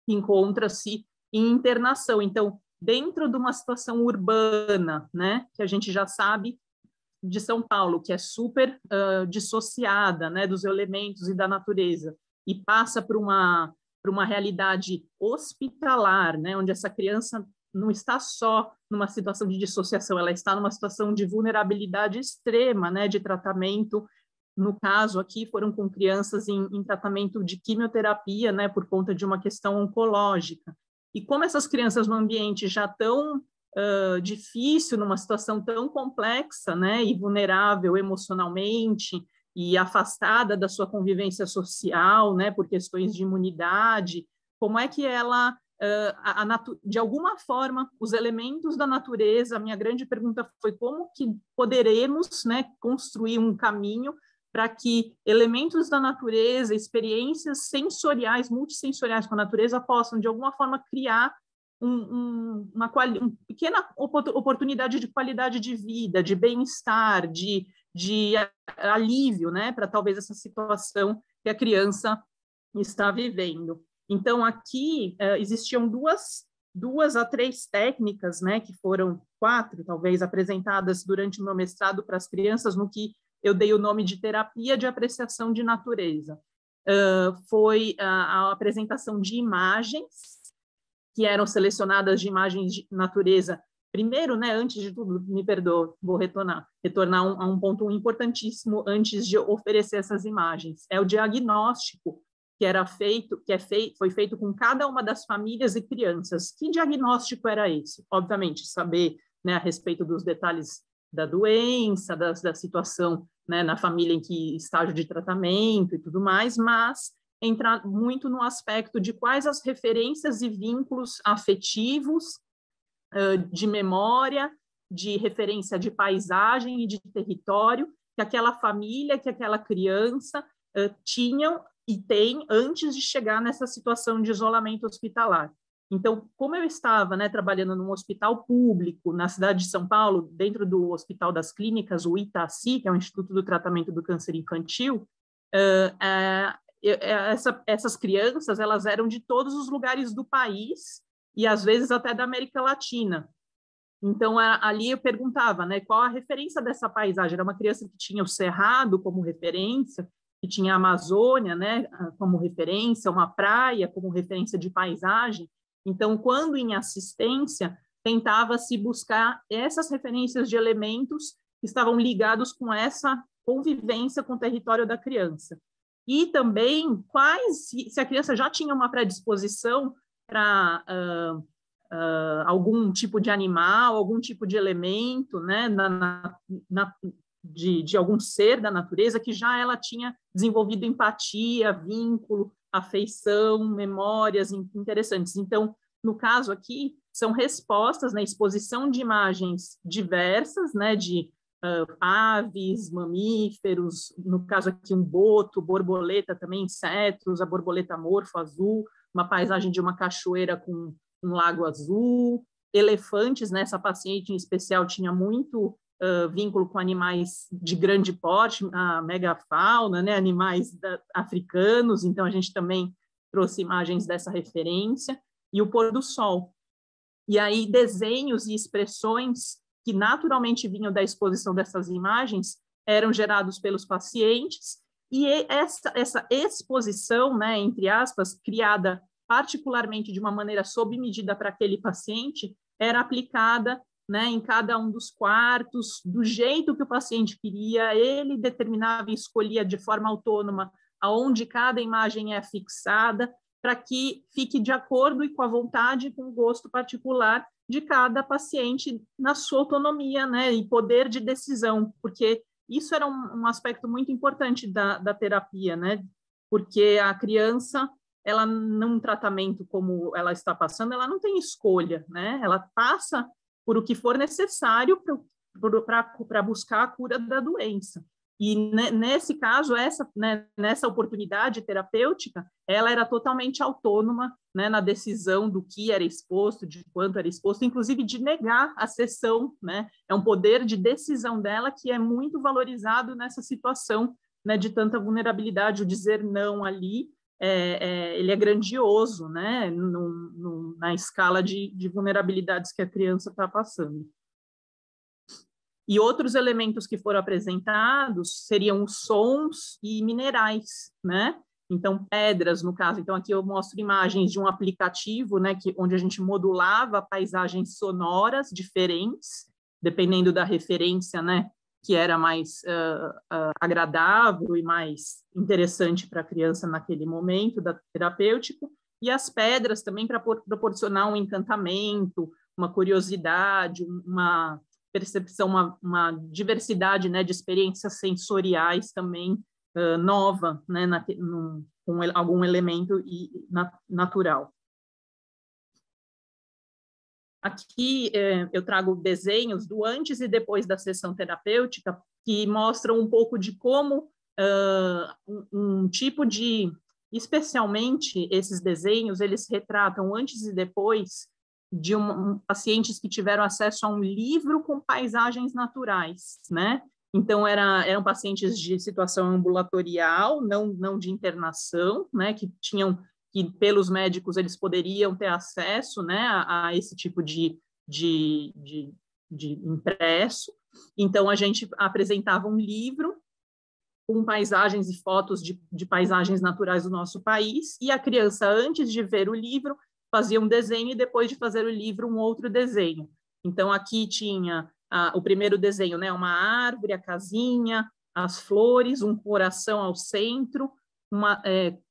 Speaker 4: que encontra-se em internação. Então, dentro de uma situação urbana, né, que a gente já sabe de São Paulo, que é super dissociada, né, dos elementos e da natureza, e passa por uma realidade hospitalar, né, onde essa criança não está só numa situação de dissociação, ela está numa situação de vulnerabilidade extrema, né, de tratamento. No caso aqui, foram com crianças em tratamento de quimioterapia, né, por conta de uma questão oncológica. E como essas crianças no ambiente já tão difícil, numa situação tão complexa, né, e vulnerável emocionalmente, e afastada da sua convivência social, né, por questões de imunidade, como é que ela, de alguma forma, os elementos da natureza, a minha grande pergunta foi como que poderemos, né, construir um caminho para que elementos da natureza, experiências sensoriais, multissensoriais com a natureza, possam, de alguma forma, criar uma pequena oportunidade de qualidade de vida, de bem-estar, de alívio, né, para talvez essa situação que a criança está vivendo. Então, aqui existiam duas a três técnicas, né, que foram 4, talvez, apresentadas durante o meu mestrado para as crianças, no que eu dei o nome de terapia de apreciação de natureza. Foi a apresentação de imagens, que eram selecionadas de imagens de natureza. Primeiro, né, antes de tudo, me perdoa, vou retornar a um ponto importantíssimo antes de oferecer essas imagens. É o diagnóstico que era foi feito com cada uma das famílias e crianças. Que diagnóstico era esse? Obviamente, saber, né, a respeito dos detalhes da doença, da situação, né, na família em que estágio de tratamento e tudo mais, mas entrar muito no aspecto de quais as referências e vínculos afetivos, de memória, de referência de paisagem e de território que aquela família, que aquela criança tinham e tem antes de chegar nessa situação de isolamento hospitalar. Então, como eu estava, né, trabalhando num hospital público na cidade de São Paulo, dentro do Hospital das Clínicas, o Itaci, que é o Instituto do Tratamento do Câncer Infantil, essas crianças, elas eram de todos os lugares do país e às vezes até da América Latina. Então, ali eu perguntava, né, qual a referência dessa paisagem? Era uma criança que tinha o Cerrado como referência, que tinha a Amazônia, né, como referência, uma praia como referência de paisagem. Então, quando em assistência, tentava-se buscar essas referências de elementos que estavam ligados com essa convivência com o território da criança. E também se a criança já tinha uma predisposição para algum tipo de animal, algum tipo de elemento, né, de algum ser da natureza que já ela tinha desenvolvido empatia, vínculo, afeição, memórias interessantes. Então, no caso aqui, são respostas na exposição de imagens diversas, né, de aves, mamíferos, no caso aqui um boto, borboleta também, insetos, a borboleta morfo azul, uma paisagem de uma cachoeira com um lago azul, elefantes, né, essa paciente em especial tinha muito vínculo com animais de grande porte, a megafauna, né, animais africanos, então a gente também trouxe imagens dessa referência, e o pôr do sol. E aí desenhos e expressões que naturalmente vinham da exposição dessas imagens eram gerados pelos pacientes, e essa exposição, né, entre aspas, criada particularmente de uma maneira sob medida para aquele paciente, era aplicada, né, em cada um dos quartos, do jeito que o paciente queria, ele determinava e escolhia de forma autônoma aonde cada imagem é fixada, para que fique de acordo e com a vontade e com o gosto particular de cada paciente na sua autonomia, né, e poder de decisão, porque isso era um aspecto muito importante da terapia, né, porque a criança, ela num tratamento como ela está passando, ela não tem escolha, né, ela passa por o que for necessário para buscar a cura da doença. E nesse caso, nessa oportunidade terapêutica, ela era totalmente autônoma, né, na decisão do que era exposto, de quanto era exposto, inclusive de negar a sessão, né? É um poder de decisão dela que é muito valorizado nessa situação, né, de tanta vulnerabilidade. O dizer não ali, ele é grandioso, né, na escala de vulnerabilidades que a criança está passando. E outros elementos que foram apresentados seriam os sons e minerais, né? Então, pedras, no caso. Então, aqui eu mostro imagens de um aplicativo, né, onde a gente modulava paisagens sonoras diferentes, dependendo da referência, né, que era mais agradável e mais interessante para a criança naquele momento terapêutico. E as pedras também para proporcionar um encantamento, uma curiosidade, percepção, uma diversidade, né, de experiências sensoriais também nova, né, com algum elemento natural. Aqui eu trago desenhos do antes e depois da sessão terapêutica que mostram um pouco de como um tipo de... Especialmente esses desenhos, eles retratam antes e depois de pacientes que tiveram acesso a um livro com paisagens naturais, né? Então, eram pacientes de situação ambulatorial, não de internação, né? Que pelos médicos, eles poderiam ter acesso, né, a esse tipo de impresso. Então, a gente apresentava um livro com paisagens e fotos de paisagens naturais do nosso país, e a criança, antes de ver o livro, fazia um desenho, e depois de fazer o livro, um outro desenho. Então, aqui tinha o primeiro desenho, né, uma árvore, a casinha, as flores, um coração ao centro,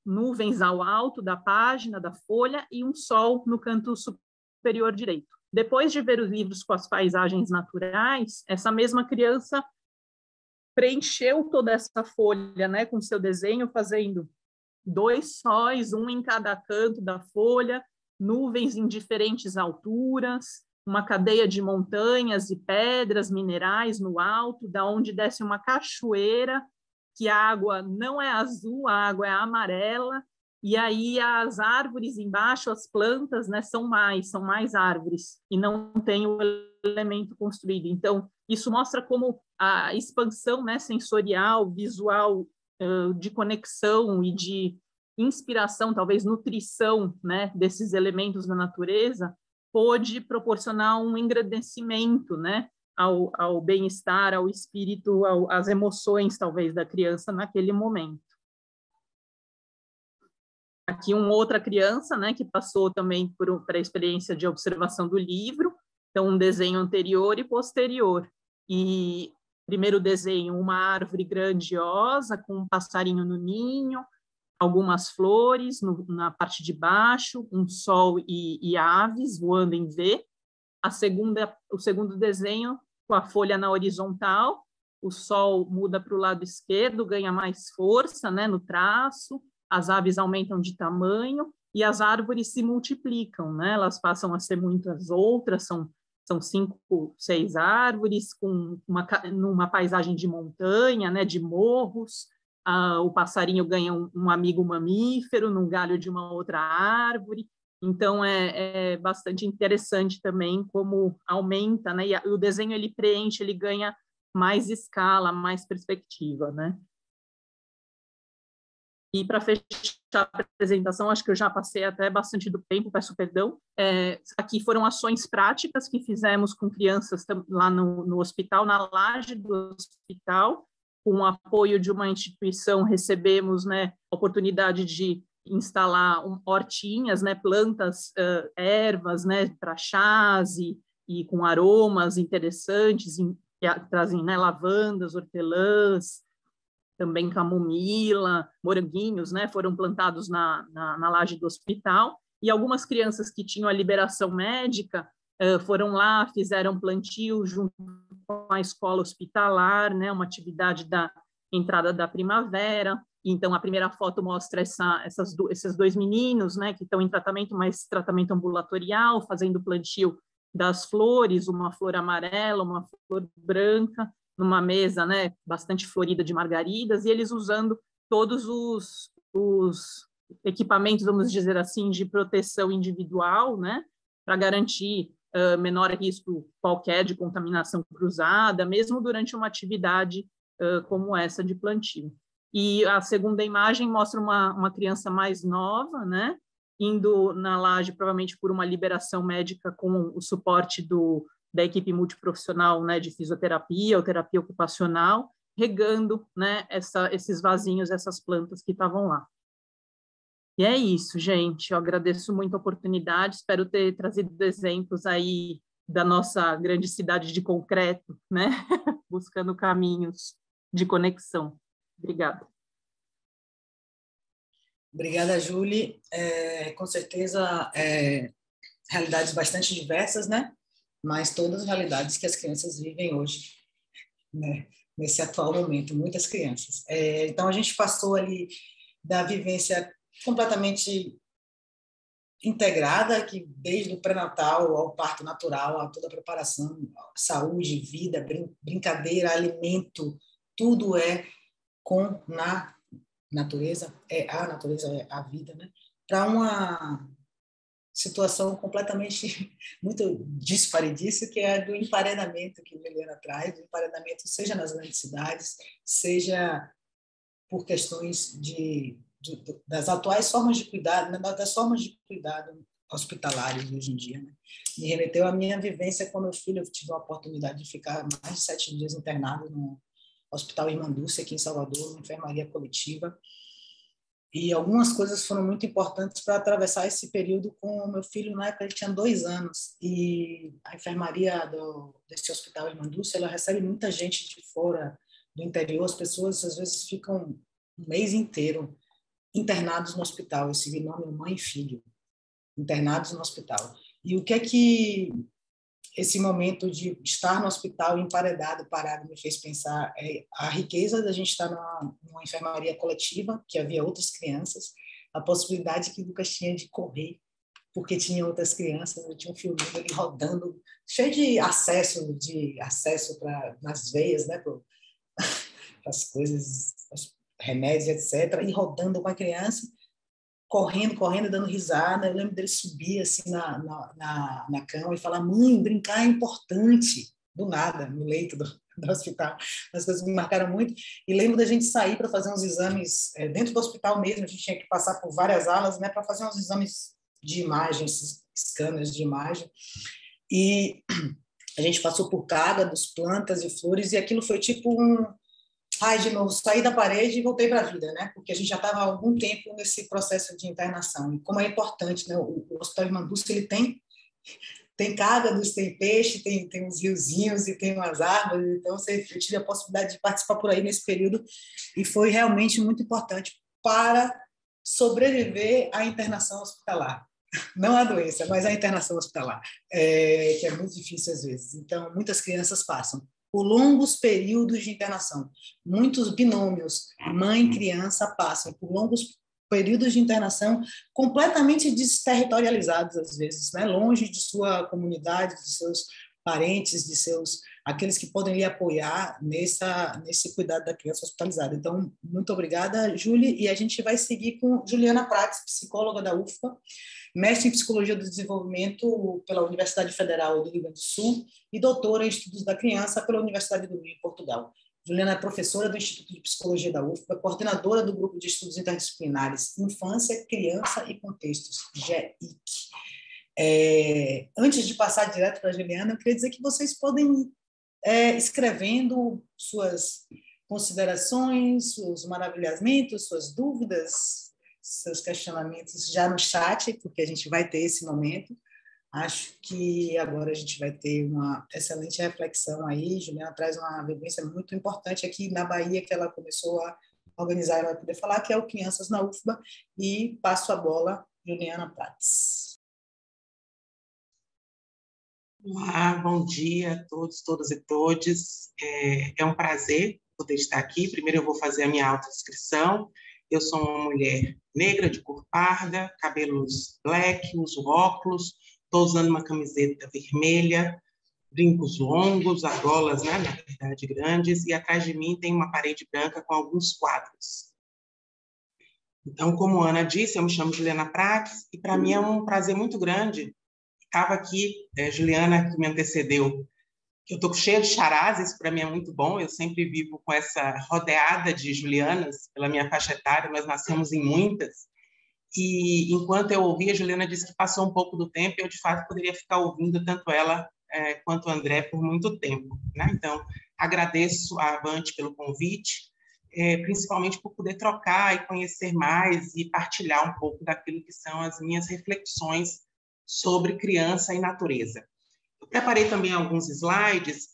Speaker 4: nuvens ao alto da página, da folha, e um sol no canto superior direito. Depois de ver os livros com as paisagens naturais, essa mesma criança preencheu toda essa folha, né, com seu desenho, fazendo 2 sóis, um em cada canto da folha, nuvens em diferentes alturas, uma cadeia de montanhas e pedras minerais no alto, da onde desce uma cachoeira, que a água não é azul, a água é amarela, e aí as árvores embaixo, as plantas, né, são mais árvores, e não tem o elemento construído. Então, isso mostra como a expansão, né, sensorial, visual, de conexão e de inspiração, talvez nutrição, né, desses elementos da natureza, pôde proporcionar um engrandecimento, né, ao bem-estar, ao espírito, às emoções, talvez, da criança naquele momento. Aqui uma outra criança, né, que passou também por a experiência de observação do livro, então um desenho anterior e posterior. E primeiro desenho, uma árvore grandiosa com um passarinho no ninho, algumas flores na parte de baixo, um sol e aves voando em V. O segundo desenho, com a folha na horizontal, o sol muda para o lado esquerdo, ganha mais força, né, no traço, as aves aumentam de tamanho e as árvores se multiplicam, né, elas passam a ser muitas outras, são 5, 6 árvores, numa paisagem de montanha, né, de morros. O passarinho ganha um amigo mamífero num galho de uma outra árvore. Então, é bastante interessante também como aumenta, né? E o desenho, ele preenche, ele ganha mais escala, mais perspectiva, né? E para fechar a apresentação, acho que eu já passei até bastante do tempo, peço perdão. Aqui foram ações práticas que fizemos com crianças lá no hospital, na laje do hospital, com o apoio de uma instituição, recebemos, né, a oportunidade de instalar hortinhas, né, plantas, ervas, né, para chás e com aromas interessantes, que trazem, né, lavandas, hortelãs, também camomila, moranguinhos, né, foram plantados na laje do hospital, e algumas crianças que tinham a liberação médica foram lá, fizeram plantio junto com a escola hospitalar, né, uma atividade da entrada da primavera. Então, a primeira foto mostra esses 2 meninos, né, que estão em tratamento, mas tratamento ambulatorial, fazendo plantio das flores, uma flor amarela, uma flor branca, numa mesa, né, bastante florida de margaridas, e eles usando todos os equipamentos, vamos dizer assim, de proteção individual, né, para garantir menor risco qualquer de contaminação cruzada, mesmo durante uma atividade como essa de plantio. E a segunda imagem mostra uma criança mais nova, né, indo na laje, provavelmente por uma liberação médica com o suporte da equipe multiprofissional, né, de fisioterapia ou terapia ocupacional, regando, né, esses vasinhos, essas plantas que estavam lá. E é isso, gente. Eu agradeço muito a oportunidade, espero ter trazido exemplos aí da nossa grande cidade de concreto, né, buscando caminhos de conexão. Obrigada.
Speaker 1: Obrigada, Julie. Com certeza, realidades bastante diversas, né? mas todas as realidades que as crianças vivem hoje, né? Nesse atual momento, muitas crianças. Então, a gente passou ali da vivência completamente integrada, que desde o pré-natal ao parto natural, a toda a preparação, saúde, vida, brincadeira, alimento, tudo é com na natureza, a natureza é a vida, né? Para uma situação completamente muito dispare disso, que é do emparedamento que Juliana traz, do emparedamento seja nas grandes cidades, seja por questões das atuais formas de cuidado, das formas de cuidado hospitalares hoje em dia, né? Me remeteu à minha vivência com meu filho. Eu tive a oportunidade de ficar mais de 7 dias internado no Hospital Irmã Dulce, aqui em Salvador, numa enfermaria coletiva. E algumas coisas foram muito importantes para atravessar esse período com o meu filho. Na época, ele tinha 2 anos. E a enfermaria desse Hospital Irmã Dulce, ela recebe muita gente de fora, do interior. As pessoas, às vezes, ficam um mês inteiro internados no hospital, esse binômio mãe e filho, internados no hospital. E o que é que esse momento de estar no hospital emparedado, parado, me fez pensar a riqueza da gente estar numa enfermaria coletiva, que havia outras crianças, a possibilidade que o Lucas tinha de correr, porque tinha outras crianças. Eu tinha um filme dele rodando, cheio de acesso nas veias, né, para as coisas, os remédios, etc., e rodando com a criança, correndo, dando risada. Eu lembro dele subir assim na cama e falar: mãe, brincar é importante, do nada, no leito do hospital. As coisas me marcaram muito. E lembro da gente sair para fazer uns exames, dentro do hospital mesmo. A gente tinha que passar por várias alas, né, para fazer uns exames de imagem, esses scanners de imagem. E a gente passou por cágados, plantas e flores, e aquilo foi tipo de novo, saí da parede e voltei para a vida, né? Porque a gente já estava há algum tempo nesse processo de internação. E como é importante, né? O Hospital Irmã Dulce, ele tem cágados, tem peixe, tem uns riozinhos e tem umas árvores. Então, eu tive a possibilidade de participar por aí nesse período, e foi realmente muito importante para sobreviver à internação hospitalar. Não a doença, mas a internação hospitalar, que é muito difícil às vezes. Então, muitas crianças passam por longos períodos de internação. Muitos binômios, mãe-criança, passam por longos períodos de internação completamente desterritorializados, às vezes, né? Longe de sua comunidade, de seus parentes, aqueles que podem lhe apoiar nesse cuidado da criança hospitalizada. Então, muito obrigada, Júlia, e a gente vai seguir com Juliana Prates, psicóloga da UFPA, mestre em Psicologia do Desenvolvimento pela Universidade Federal do Rio Grande do Sul e doutora em Estudos da Criança pela Universidade do Rio, em Portugal. Juliana é professora do Instituto de Psicologia da UFPA, coordenadora do Grupo de Estudos Interdisciplinares Infância, Criança e Contextos, GEIC. Antes de passar direto para a Juliana, eu queria dizer que vocês podem escrevendo suas considerações, seus maravilhamentos, suas dúvidas, seus questionamentos já no chat, porque a gente vai ter esse momento. Acho que agora a gente vai ter uma excelente reflexão aí. Juliana traz uma vivência muito importante aqui na Bahia, que ela começou a organizar, ela vai poder falar, que é o Crianças na UFBA, e passo a bola, Juliana Prates.
Speaker 6: Olá, bom dia a todos, todas e todes. É um prazer poder estar aqui. Primeiro eu vou fazer a minha autodescrição. Eu sou uma mulher negra, de cor parda, cabelos black, uso óculos, estou usando uma camiseta vermelha, brincos longos, argolas, né, na verdade, grandes, e atrás de mim tem uma parede branca com alguns quadros. Então, como a Ana disse, eu me chamo Juliana Prates, e para mim é um prazer muito grande. Estava aqui, Juliana, que me antecedeu, que eu estou cheia de charás, isso para mim é muito bom. Eu sempre vivo com essa rodeada de Julianas, pela minha faixa etária, nós nascemos em muitas. E enquanto eu ouvia, a Juliana disse que passou um pouco do tempo, e eu, de fato, poderia ficar ouvindo tanto ela quanto o André por muito tempo, né? Então, agradeço a Avante pelo convite, principalmente por poder trocar e conhecer mais e partilhar um pouco daquilo que são as minhas reflexões sobre criança e natureza. Eu preparei também alguns slides,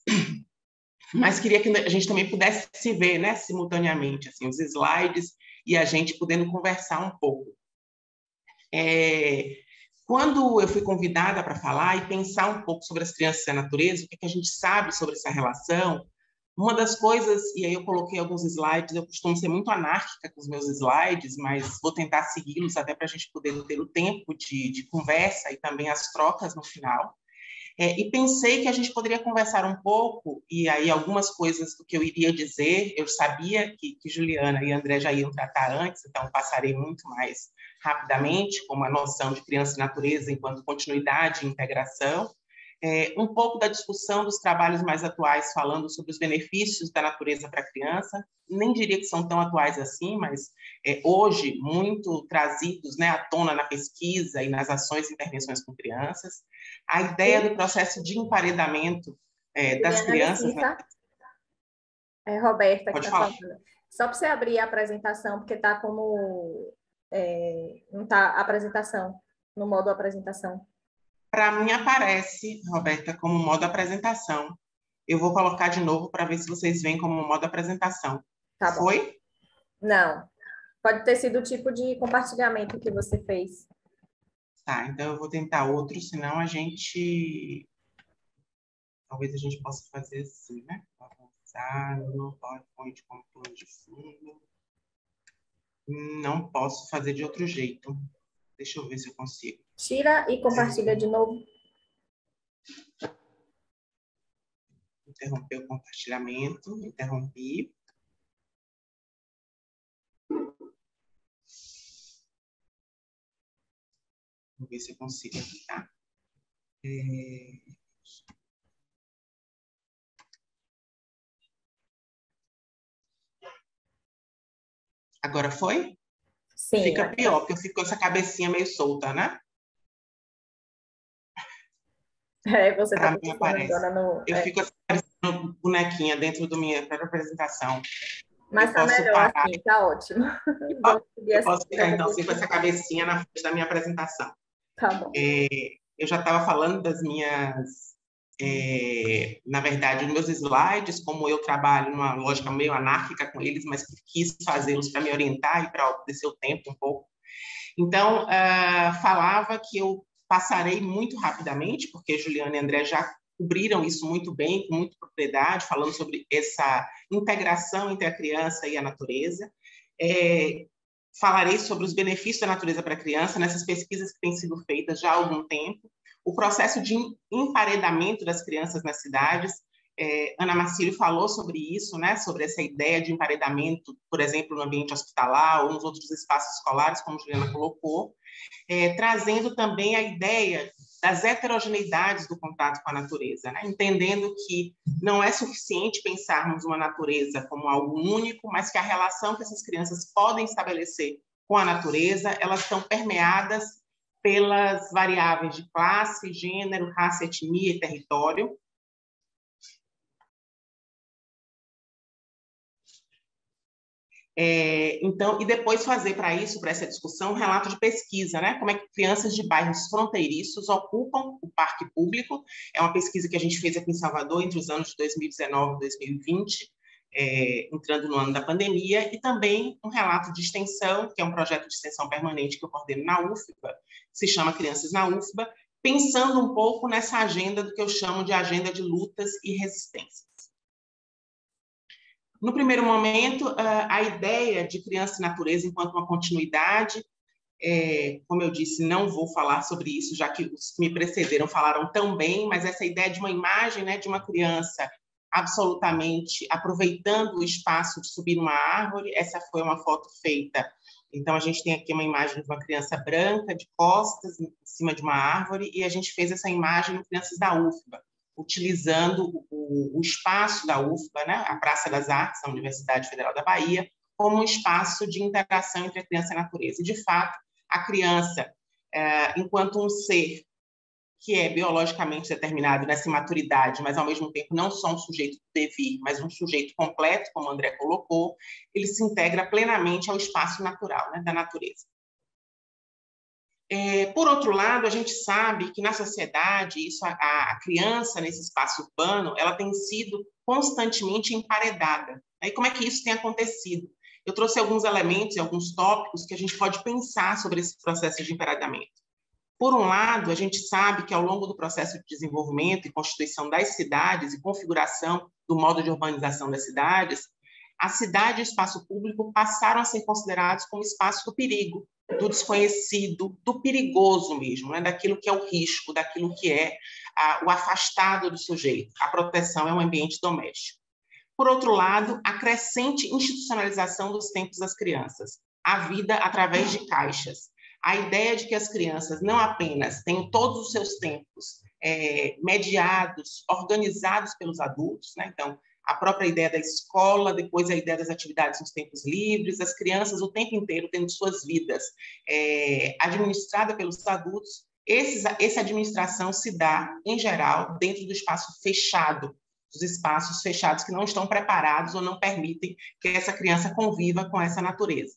Speaker 6: mas queria que a gente também pudesse se ver, né, simultaneamente, assim, os slides e a gente podendo conversar um pouco. Quando eu fui convidada para falar e pensar um pouco sobre as crianças e a natureza, o que a gente sabe sobre essa relação, uma das coisas, e aí eu coloquei alguns slides, eu costumo ser muito anárquica com os meus slides, mas vou tentar segui-los até para a gente poder ter o tempo de conversa e também as trocas no final. E pensei que a gente poderia conversar um pouco, e aí algumas coisas do que eu iria dizer, eu sabia que Juliana e André já iam tratar antes, então passarei muito mais rapidamente, como a noção de criança e natureza enquanto continuidade e integração, um pouco da discussão dos trabalhos mais atuais, falando sobre os benefícios da natureza para a criança, nem diria que são tão atuais assim, mas hoje muito trazidos, né, à tona na pesquisa e nas ações e intervenções com crianças, a ideia do processo de emparedamento das crianças...
Speaker 5: Roberta,
Speaker 6: Pode
Speaker 5: que
Speaker 6: falar.
Speaker 5: está falando. Só para você abrir a apresentação, porque está como... não está a apresentação, no modo apresentação.
Speaker 6: Para mim aparece, Roberta, como modo apresentação. Eu vou colocar de novo para ver se vocês veem como modo apresentação.
Speaker 5: Tá bom.
Speaker 6: Foi?
Speaker 5: Não. Pode ter sido o tipo de compartilhamento que você fez.
Speaker 6: Tá, então eu vou tentar outro, senão a gente... Talvez a gente possa fazer assim, né? Avançar no PowerPoint como plano de fundo. Não posso fazer de outro jeito. Deixa eu ver se eu consigo.
Speaker 5: Tira e compartilha de novo.
Speaker 6: Interromper o compartilhamento. Interrompi. Vou ver se eu consigo aqui, tá? Agora foi?
Speaker 5: Sim.
Speaker 6: Fica pior, porque eu fico com essa cabecinha meio solta, né?
Speaker 5: Você
Speaker 6: Para
Speaker 5: tá
Speaker 6: mim aparece.
Speaker 5: no...
Speaker 6: Eu fico assim, parecendo bonequinha dentro da minha própria apresentação.
Speaker 5: Mas tá melhor
Speaker 6: parar.
Speaker 5: assim, tá ótimo.
Speaker 6: Eu posso ficar, então, assim, com essa cabecinha na frente da minha apresentação.
Speaker 5: Tá bom.
Speaker 6: Eu já estava falando das minhas... na verdade, os meus slides, como eu trabalho numa lógica meio anárquica com eles, mas quis fazê-los para me orientar e para obedecer o tempo um pouco. Então, falava que eu passarei muito rapidamente, porque Juliana e André já cobriram isso muito bem, com muita propriedade, falando sobre essa integração entre a criança e a natureza. Falarei sobre os benefícios da natureza para a criança, nessas pesquisas que têm sido feitas já há algum tempo, o processo de emparedamento das crianças nas cidades. Ana Marcílio falou sobre isso, né? Sobre essa ideia de emparedamento, por exemplo, no ambiente hospitalar ou nos outros espaços escolares, como a Juliana colocou, trazendo também a ideia das heterogeneidades do contato com a natureza, né? Entendendo que não é suficiente pensarmos uma natureza como algo único, mas que a relação que essas crianças podem estabelecer com a natureza, elas estão permeadas pelas variáveis de classe, gênero, raça, etnia e território. Então, e depois fazer para isso, para essa discussão, um relato de pesquisa, né? Como é que crianças de bairros fronteiriços ocupam o parque público. É uma pesquisa que a gente fez aqui em Salvador entre os anos de 2019 e 2020, entrando no ano da pandemia, e também um relato de extensão, que é um projeto de extensão permanente que eu coordeno na UFBA, que se chama Crianças na UFBA, pensando um pouco nessa agenda do que eu chamo de agenda de lutas e resistências. No primeiro momento, a ideia de criança e natureza enquanto uma continuidade, como eu disse, não vou falar sobre isso, já que os que me precederam falaram tão bem, mas essa ideia de uma imagem, né, de uma criança absolutamente aproveitando o espaço de subir numa árvore, essa foi uma foto feita. Então, a gente tem aqui uma imagem de uma criança branca, de costas, em cima de uma árvore, e a gente fez essa imagem no Crianças da UFBA, utilizando o espaço da UFBA, né, a Praça das Artes, da Universidade Federal da Bahia, como um espaço de interação entre a criança e a natureza. E, de fato, a criança, enquanto um ser que é biologicamente determinado nessa maturidade, mas, ao mesmo tempo, não só um sujeito do devir, mas um sujeito completo, como o André colocou, ele se integra plenamente ao espaço natural, né, da natureza. Por outro lado, a gente sabe que na sociedade, a criança nesse espaço urbano, ela tem sido constantemente emparedada. E como é que isso tem acontecido? Eu trouxe alguns elementos e alguns tópicos que a gente pode pensar sobre esse processo de emparedamento. Por um lado, a gente sabe que ao longo do processo de desenvolvimento e constituição das cidades e configuração do modo de urbanização das cidades, a cidade e o espaço público passaram a ser considerados como espaço do perigo, do desconhecido, do perigoso mesmo, né? Daquilo que é o risco, daquilo que é o afastado do sujeito. A proteção é um ambiente doméstico. Por outro lado, a crescente institucionalização dos tempos das crianças, a vida através de caixas, a ideia de que as crianças não apenas têm todos os seus tempos mediados, organizados pelos adultos, né? Então, a própria ideia da escola, depois a ideia das atividades nos tempos livres, as crianças o tempo inteiro tendo suas vidas administradas pelos adultos. Essa administração se dá, em geral, dentro do espaço fechado, dos espaços fechados que não estão preparados ou não permitem que essa criança conviva com essa natureza.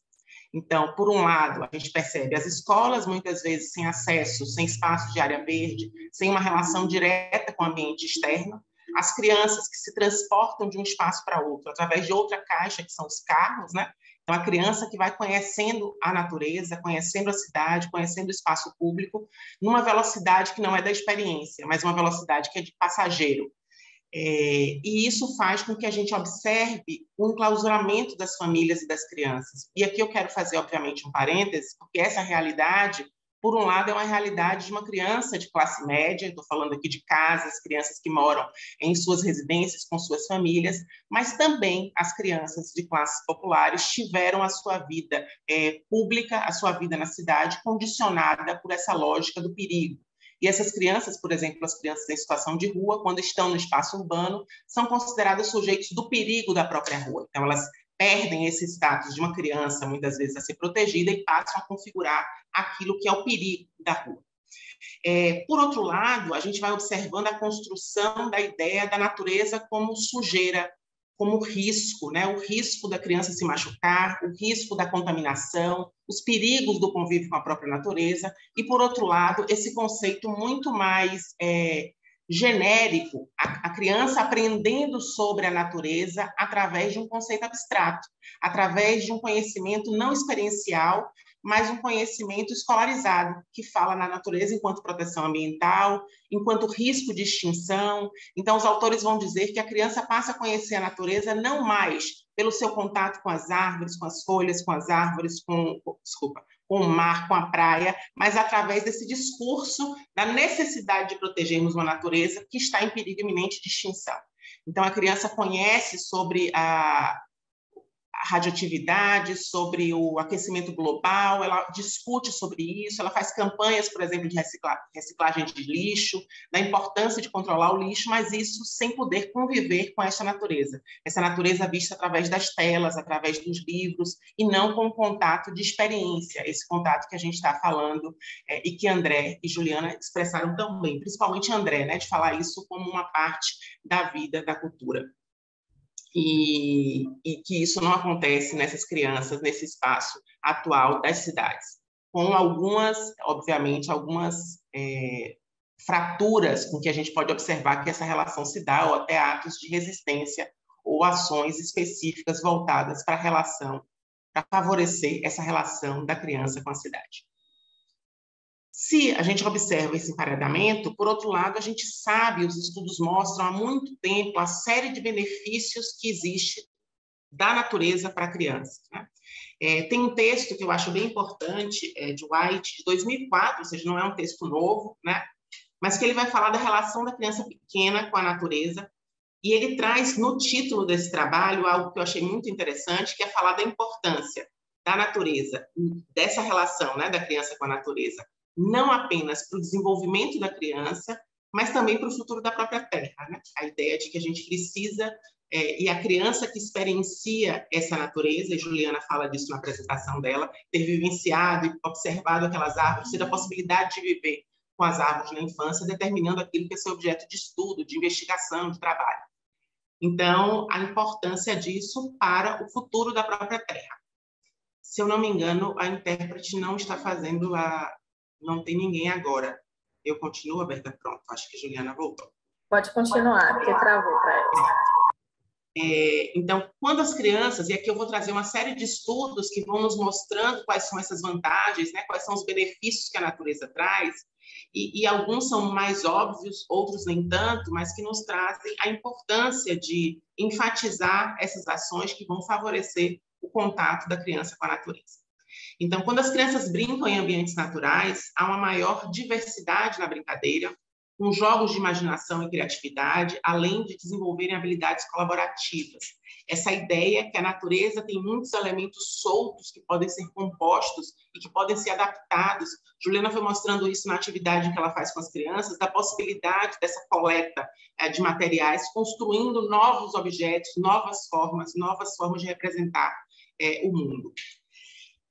Speaker 6: Então, por um lado, a gente percebe as escolas, muitas vezes sem acesso, sem espaço de área verde, sem uma relação direta com o ambiente externo, as crianças que se transportam de um espaço para outro através de outra caixa, que são os carros, né? Então, a criança que vai conhecendo a natureza, conhecendo a cidade, conhecendo o espaço público, numa velocidade que não é da experiência, mas uma velocidade que é de passageiro. E isso faz com que a gente observe o enclausuramento das famílias e das crianças. E aqui eu quero fazer, obviamente, um parêntese, porque essa realidade, por um lado, é uma realidade de uma criança de classe média, estou falando aqui de casas, crianças que moram em suas residências com suas famílias, mas também as crianças de classes populares tiveram a sua vida pública, a sua vida na cidade, condicionada por essa lógica do perigo. E essas crianças, por exemplo, as crianças em situação de rua, quando estão no espaço urbano, são consideradas sujeitos do perigo da própria rua. Então, elas perdem esse status de uma criança, muitas vezes, a ser protegida e passam a configurar aquilo que é o perigo da rua. Por outro lado, a gente vai observando a construção da ideia da natureza como sujeira, como risco, né? O risco da criança se machucar, o risco da contaminação, os perigos do convívio com a própria natureza, e, por outro lado, esse conceito muito mais genérico, a criança aprendendo sobre a natureza através de um conceito abstrato, através de um conhecimento não experiencial, mas um conhecimento escolarizado, que fala na natureza enquanto proteção ambiental, enquanto risco de extinção. Então, os autores vão dizer que a criança passa a conhecer a natureza não mais pelo seu contato com as árvores, com as folhas, com as árvores, com o mar, com a praia, mas através desse discurso da necessidade de protegermos uma natureza que está em perigo iminente de extinção. Então, a criança conhece sobre a radioatividade, sobre o aquecimento global, ela discute sobre isso, ela faz campanhas, por exemplo, de reciclagem de lixo, da importância de controlar o lixo, mas isso sem poder conviver com essa natureza vista através das telas, através dos livros, e não com o contato de experiência, esse contato que a gente está falando, e que André e Juliana expressaram tão bem, principalmente André, né, de falar isso como uma parte da vida, da cultura. E que isso não acontece nessas crianças, nesse espaço atual das cidades, com algumas, obviamente, fraturas com que a gente pode observar que essa relação se dá, ou até atos de resistência ou ações específicas voltadas para a relação, para favorecer essa relação da criança com a cidade. Se a gente observa esse emparedamento, por outro lado, a gente sabe, os estudos mostram há muito tempo a série de benefícios que existe da natureza para a criança, né? Tem um texto que eu acho bem importante, de White, de 2004, ou seja, não é um texto novo, né? Mas que ele vai falar da relação da criança pequena com a natureza, e ele traz no título desse trabalho algo que eu achei muito interessante, que é falar da importância da natureza, dessa relação, né, da criança com a natureza, não apenas para o desenvolvimento da criança, mas também para o futuro da própria Terra, né? A ideia de que a gente precisa, e a criança que experiencia essa natureza, e Juliana fala disso na apresentação dela, ter vivenciado e observado aquelas árvores, ter a possibilidade de viver com as árvores na infância, determinando aquilo que é seu objeto de estudo, de investigação, de trabalho. Então, a importância disso para o futuro da própria Terra. Se eu não me engano, a intérprete não está fazendo Não tem ninguém agora. Eu continuo, Berta? Pronto, acho que Juliana voltou.
Speaker 5: Pode continuar, porque travou para ela.
Speaker 6: Então, quando as crianças, e aqui eu vou trazer uma série de estudos que vão nos mostrando quais são essas vantagens, né, quais são os benefícios que a natureza traz, e alguns são mais óbvios, outros nem tanto, mas que nos trazem a importância de enfatizar essas ações que vão favorecer o contato da criança com a natureza. Então, quando as crianças brincam em ambientes naturais, há uma maior diversidade na brincadeira, com jogos de imaginação e criatividade, além de desenvolverem habilidades colaborativas. Essa ideia que a natureza tem muitos elementos soltos que podem ser compostos e que podem ser adaptados. Juliana foi mostrando isso na atividade que ela faz com as crianças, da possibilidade dessa coleta de materiais, construindo novos objetos, novas formas de representar o mundo.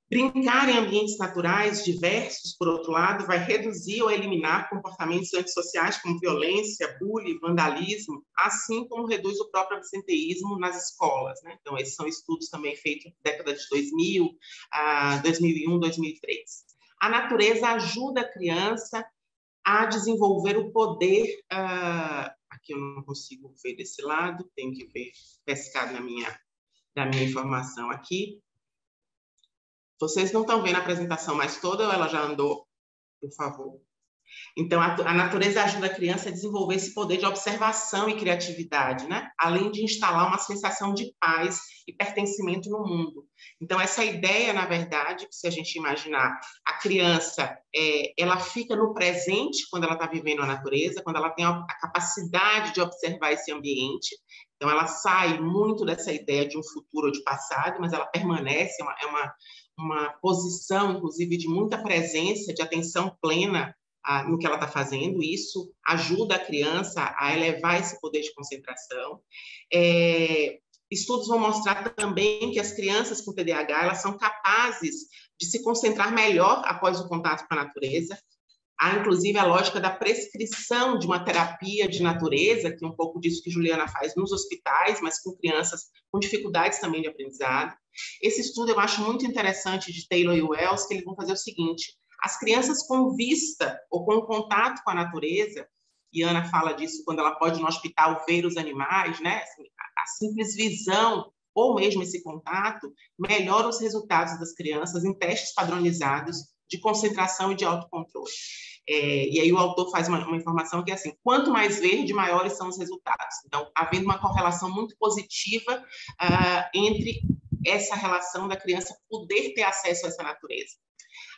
Speaker 6: Brincar em ambientes naturais diversos, por outro lado, vai reduzir ou eliminar comportamentos antissociais como violência, bullying, vandalismo, assim como reduz o próprio absenteísmo nas escolas, né? Então, esses são estudos também feitos na década de 2000, 2001, 2003. A natureza ajuda a criança a desenvolver o poder... aqui eu não consigo ver desse lado, tenho que ver, pescar na minha informação aqui. Vocês não estão vendo a apresentação mais toda ou ela já andou? Por favor. Então, a natureza ajuda a criança a desenvolver esse poder de observação e criatividade, né? Além de instalar uma sensação de paz e pertencimento no mundo. Então, essa ideia, na verdade, que se a gente imaginar, a criança, ela fica no presente quando ela está vivendo a natureza, quando ela tem a capacidade de observar esse ambiente. Então, ela sai muito dessa ideia de um futuro ou de passado, mas ela permanece, uma posição, inclusive, de muita presença, de atenção plena no que ela está fazendo. Isso ajuda a criança a elevar esse poder de concentração. Estudos vão mostrar também que as crianças com TDAH elas são capazes de se concentrar melhor após o contato com a natureza. Há, inclusive, a lógica da prescrição de uma terapia de natureza, que é um pouco disso que Juliana faz nos hospitais, mas com crianças com dificuldades também de aprendizado. Esse estudo eu acho muito interessante de Taylor e Wells, que eles vão fazer o seguinte: as crianças com vista ou com contato com a natureza, e Ana fala disso quando ela pode ir no hospital ver os animais, né? Assim, a simples visão ou mesmo esse contato melhora os resultados das crianças em testes padronizados de concentração e de autocontrole. E aí o autor faz uma informação que é assim: quanto mais verde, maiores são os resultados. Então, havendo uma correlação muito positiva entre essa relação da criança poder ter acesso a essa natureza.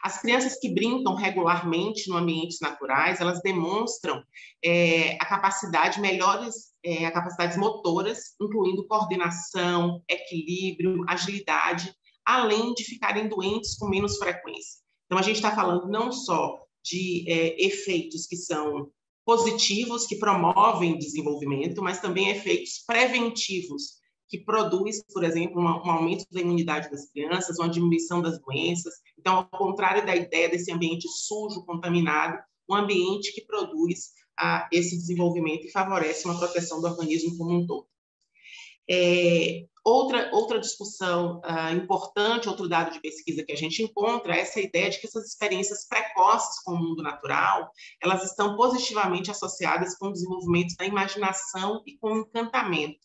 Speaker 6: As crianças que brincam regularmente em ambientes naturais, elas demonstram capacidades motoras, incluindo coordenação, equilíbrio, agilidade, além de ficarem doentes com menos frequência. Então, a gente está falando não só de efeitos que são positivos, que promovem desenvolvimento, mas também efeitos preventivos, que produz, por exemplo, um aumento da imunidade das crianças, uma diminuição das doenças. Então, ao contrário da ideia desse ambiente sujo, contaminado, um ambiente que produz esse desenvolvimento e favorece uma proteção do organismo como um todo. Outra discussão importante, outro dado de pesquisa que a gente encontra é essa ideia de que essas experiências precoces com o mundo natural, elas estão positivamente associadas com o desenvolvimento da imaginação e com o encantamento.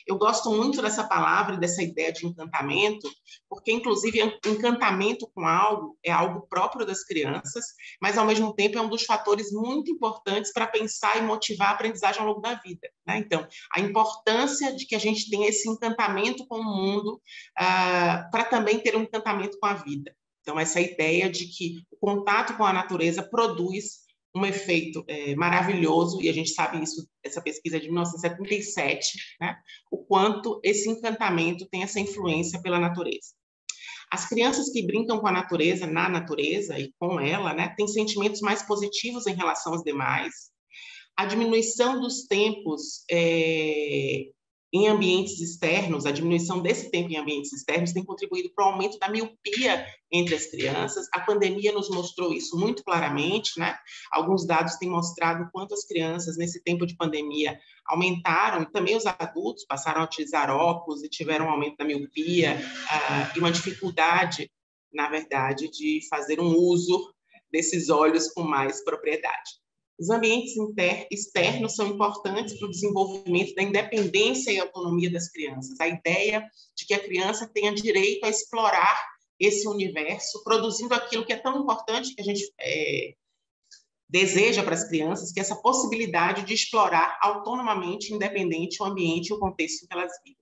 Speaker 6: Eu gosto muito dessa palavra e dessa ideia de encantamento, porque, inclusive, encantamento com algo é algo próprio das crianças, mas, ao mesmo tempo, é um dos fatores muito importantes para pensar e motivar a aprendizagem ao longo da vida, né? Então, a importância de que a gente tenha esse encantamento com o mundo para também ter um encantamento com a vida. Então, essa ideia de que o contato com a natureza produz um efeito maravilhoso, e a gente sabe isso, essa pesquisa é de 1977, né? O quanto esse encantamento tem essa influência pela natureza. As crianças que brincam com a natureza, na natureza e com ela, né, têm sentimentos mais positivos em relação aos demais. A diminuição dos tempos em ambientes externos, a diminuição desse tempo em ambientes externos tem contribuído para o aumento da miopia entre as crianças. A pandemia nos mostrou isso muito claramente, né? Alguns dados têm mostrado quanto as crianças, nesse tempo de pandemia, aumentaram, e também os adultos passaram a utilizar óculos e tiveram um aumento da miopia e uma dificuldade, na verdade, de fazer um uso desses olhos com mais propriedade. Os ambientes externos são importantes para o desenvolvimento da independência e autonomia das crianças. A ideia de que a criança tenha direito a explorar esse universo, produzindo aquilo que é tão importante que a gente deseja para as crianças, que é essa possibilidade de explorar autonomamente, independente, o ambiente e o contexto em que elas vivem.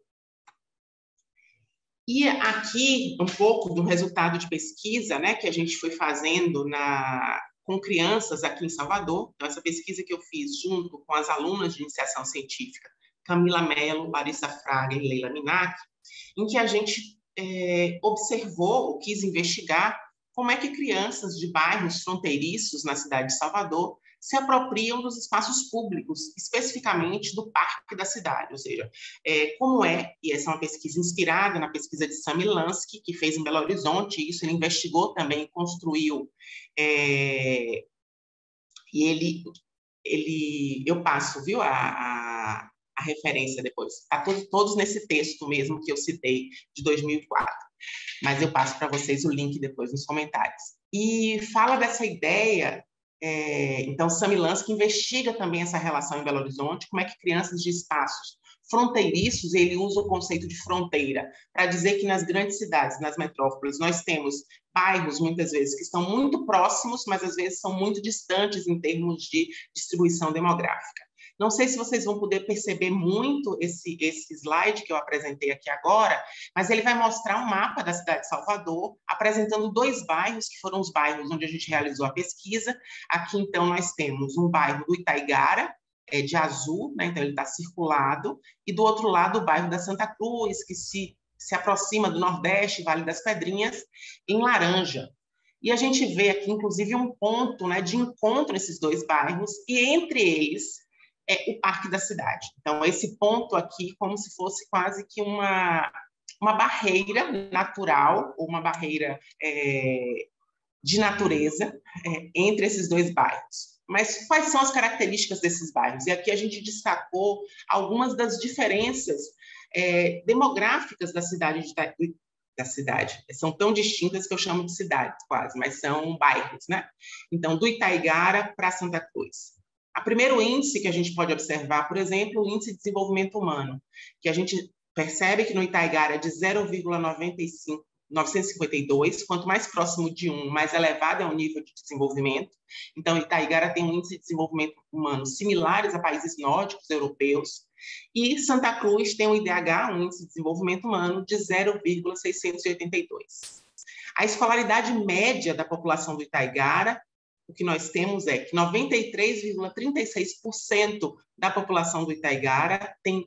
Speaker 6: E aqui, um pouco do resultado de pesquisa, né, que a gente foi fazendo com crianças aqui em Salvador. Então, essa pesquisa que eu fiz junto com as alunas de iniciação científica, Camila Mello, Larissa Fraga e Leila Minac, em que a gente observou, quis investigar como é que crianças de bairros fronteiriços na cidade de Salvador se apropriam dos espaços públicos, especificamente do parque da cidade, ou seja, como e essa é uma pesquisa inspirada na pesquisa de Sami Lansky, que fez em Belo Horizonte, isso ele investigou também, construiu, e eu passo, viu, a referência depois, está todos nesse texto mesmo que eu citei, de 2004, mas eu passo para vocês o link depois nos comentários. E fala dessa ideia. Então, Sami Lansky investiga também essa relação em Belo Horizonte, como é que crianças de espaços fronteiriços, ele usa o conceito de fronteira para dizer que nas grandes cidades, nas metrópoles, nós temos bairros, muitas vezes, que estão muito próximos, mas às vezes são muito distantes em termos de distribuição demográfica. Não sei se vocês vão poder perceber muito esse slide que eu apresentei aqui agora, mas ele vai mostrar um mapa da cidade de Salvador, apresentando 2 bairros, que foram os bairros onde a gente realizou a pesquisa. Aqui, então, nós temos um bairro do Itaigara, de azul, né? Então ele está circulado, e do outro lado o bairro da Santa Cruz, que se aproxima do Nordeste, Vale das Pedrinhas, em laranja. E a gente vê aqui, inclusive, um ponto, né, de encontro esses 2 bairros, e entre eles o Parque da Cidade. Então, esse ponto aqui, como se fosse quase que uma barreira natural, ou uma barreira de natureza entre esses 2 bairros. Mas quais são as características desses bairros? E aqui a gente destacou algumas das diferenças demográficas da cidade. São tão distintas que eu chamo de cidades, quase, mas são bairros, né? Então, do Itaigara para Santa Cruz. O primeiro índice que a gente pode observar, por exemplo, o índice de desenvolvimento humano, que a gente percebe que no Itaigara é de 0,952, quanto mais próximo de 1, mais elevado é o nível de desenvolvimento. Então, Itaigara tem um índice de desenvolvimento humano similares a países nórdicos europeus, e Santa Cruz tem um IDH, um índice de desenvolvimento humano, de 0,682. A escolaridade média da população do Itaigara, o que nós temos é que 93,36% da população do Itaigara tem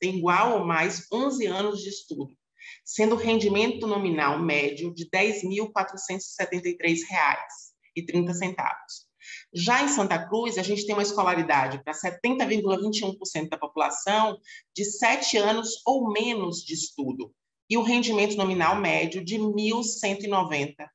Speaker 6: igual ou mais 11 anos de estudo, sendo o rendimento nominal médio de R$ 10.473,30. Já em Santa Cruz, a gente tem uma escolaridade para 70,21% da população de 7 anos ou menos de estudo, e o rendimento nominal médio de R$ 1.190,90.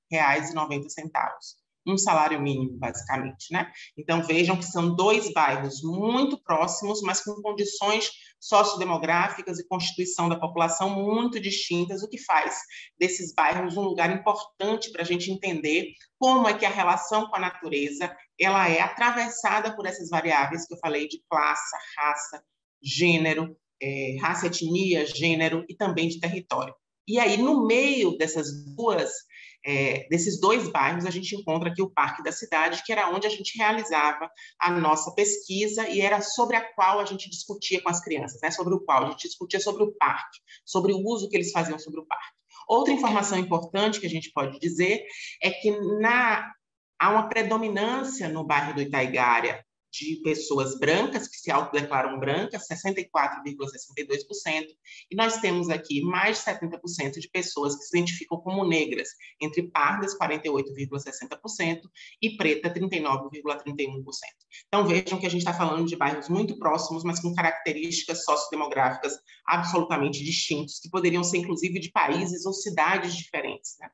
Speaker 6: Um salário mínimo, basicamente, né? Então, vejam que são 2 bairros muito próximos, mas com condições sociodemográficas e constituição da população muito distintas, o que faz desses bairros um lugar importante para a gente entender como é que a relação com a natureza ela é atravessada por essas variáveis que eu falei de classe, raça, gênero, raça, etnia, gênero e também de território. E aí, no meio desses 2 bairros, a gente encontra aqui o Parque da Cidade, que era onde a gente realizava a nossa pesquisa e era sobre a qual a gente discutia com as crianças, né? Sobre o qual a gente discutia sobre o parque, sobre o uso que eles faziam sobre o parque. Outra informação importante que a gente pode dizer é que há uma predominância no bairro do Itaigara de pessoas brancas, que se autodeclaram brancas, 64,62%, e nós temos aqui mais de 70% de pessoas que se identificam como negras, entre pardas, 48,60%, e preta, 39,31%. Então, vejam que a gente está falando de bairros muito próximos, mas com características sociodemográficas absolutamente distintas, que poderiam ser, inclusive, de países ou cidades diferentes, né?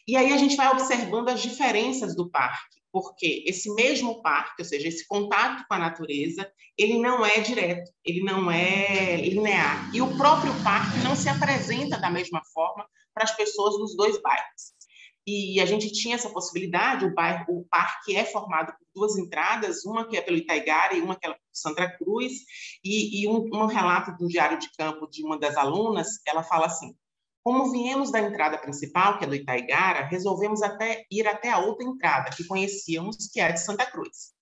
Speaker 6: E aí a gente vai observando as diferenças do parque, porque esse mesmo parque, ou seja, esse contato com a natureza, ele não é direto, ele não é linear. E o próprio parque não se apresenta da mesma forma para as pessoas nos 2 bairros. e a gente tinha essa possibilidade. O parque é formado por duas entradas, uma que é pelo Itaigara e uma que é pelo Santa Cruz, e um relato do diário de campo de uma das alunas, ela fala assim: como viemos da entrada principal, que é do Itaigara, resolvemos ir até a outra entrada, que conhecíamos, que é a de Santa Cruz.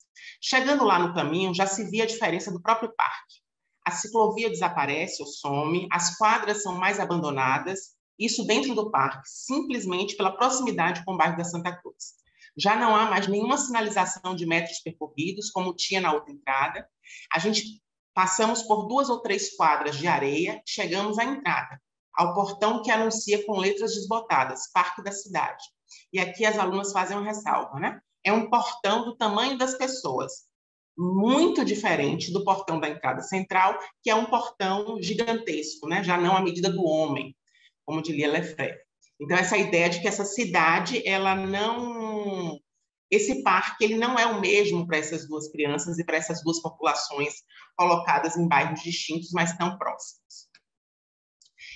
Speaker 6: Chegando lá no caminho, já se via a diferença do próprio parque. A ciclovia desaparece ou some, as quadras são mais abandonadas, isso dentro do parque, simplesmente pela proximidade com o bairro da Santa Cruz. Já não há mais nenhuma sinalização de metros percorridos, como tinha na outra entrada. A gente passamos por 2 ou 3 quadras de areia, chegamos à entrada, ao portão que anuncia com letras desbotadas, Parque da Cidade. E aqui as alunas fazem uma ressalva, né? É um portão do tamanho das pessoas, muito diferente do portão da entrada central, que é um portão gigantesco, né? Já não à medida do homem, como diria Lefebvre. Então, essa ideia de que essa cidade, ela não... Esse parque, ele não é o mesmo para essas duas crianças e para essas duas populações colocadas em bairros distintos, mas tão próximos.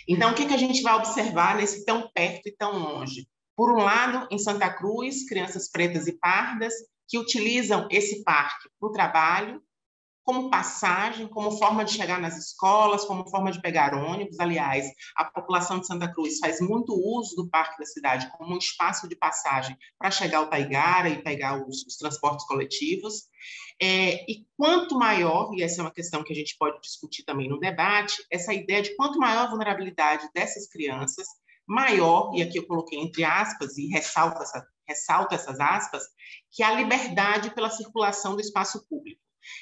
Speaker 6: Então, o que a gente vai observar nesse tão perto e tão longe? Por um lado, em Santa Cruz, crianças pretas e pardas que utilizam esse parque para o trabalho, como passagem, como forma de chegar nas escolas, como forma de pegar ônibus. Aliás, a população de Santa Cruz faz muito uso do Parque da Cidade como um espaço de passagem para chegar ao Itaigara e pegar os transportes coletivos. E quanto maior, e essa é uma questão que a gente pode discutir também no debate, essa ideia de quanto maior a vulnerabilidade dessas crianças, maior, e aqui eu coloquei entre aspas e ressalto essas aspas, que a liberdade pela circulação do espaço público.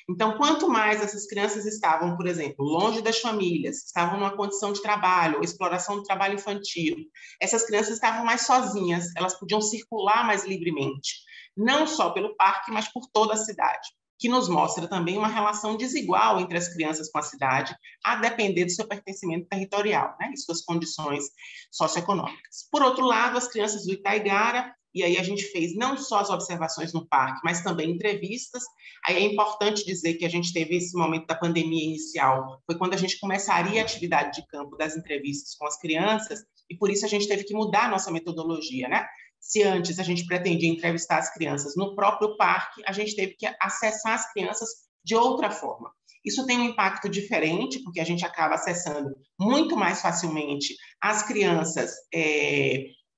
Speaker 6: Então, quanto mais essas crianças estavam, por exemplo, longe das famílias, estavam numa condição de trabalho, ou exploração do trabalho infantil, essas crianças estavam mais sozinhas, elas podiam circular mais livremente, não só pelo parque, mas por toda a cidade, que nos mostra também uma relação desigual entre as crianças com a cidade, a depender do seu pertencimento territorial, né, e suas condições socioeconômicas. Por outro lado, as crianças do Itaigara, e aí a gente fez não só as observações no parque, mas também entrevistas. Aí é importante dizer que a gente teve esse momento da pandemia inicial, foi quando a gente começaria a atividade de campo das entrevistas com as crianças, e por isso a gente teve que mudar a nossa metodologia, né? Se antes a gente pretendia entrevistar as crianças no próprio parque, a gente teve que acessar as crianças de outra forma. Isso tem um impacto diferente, porque a gente acaba acessando muito mais facilmente as crianças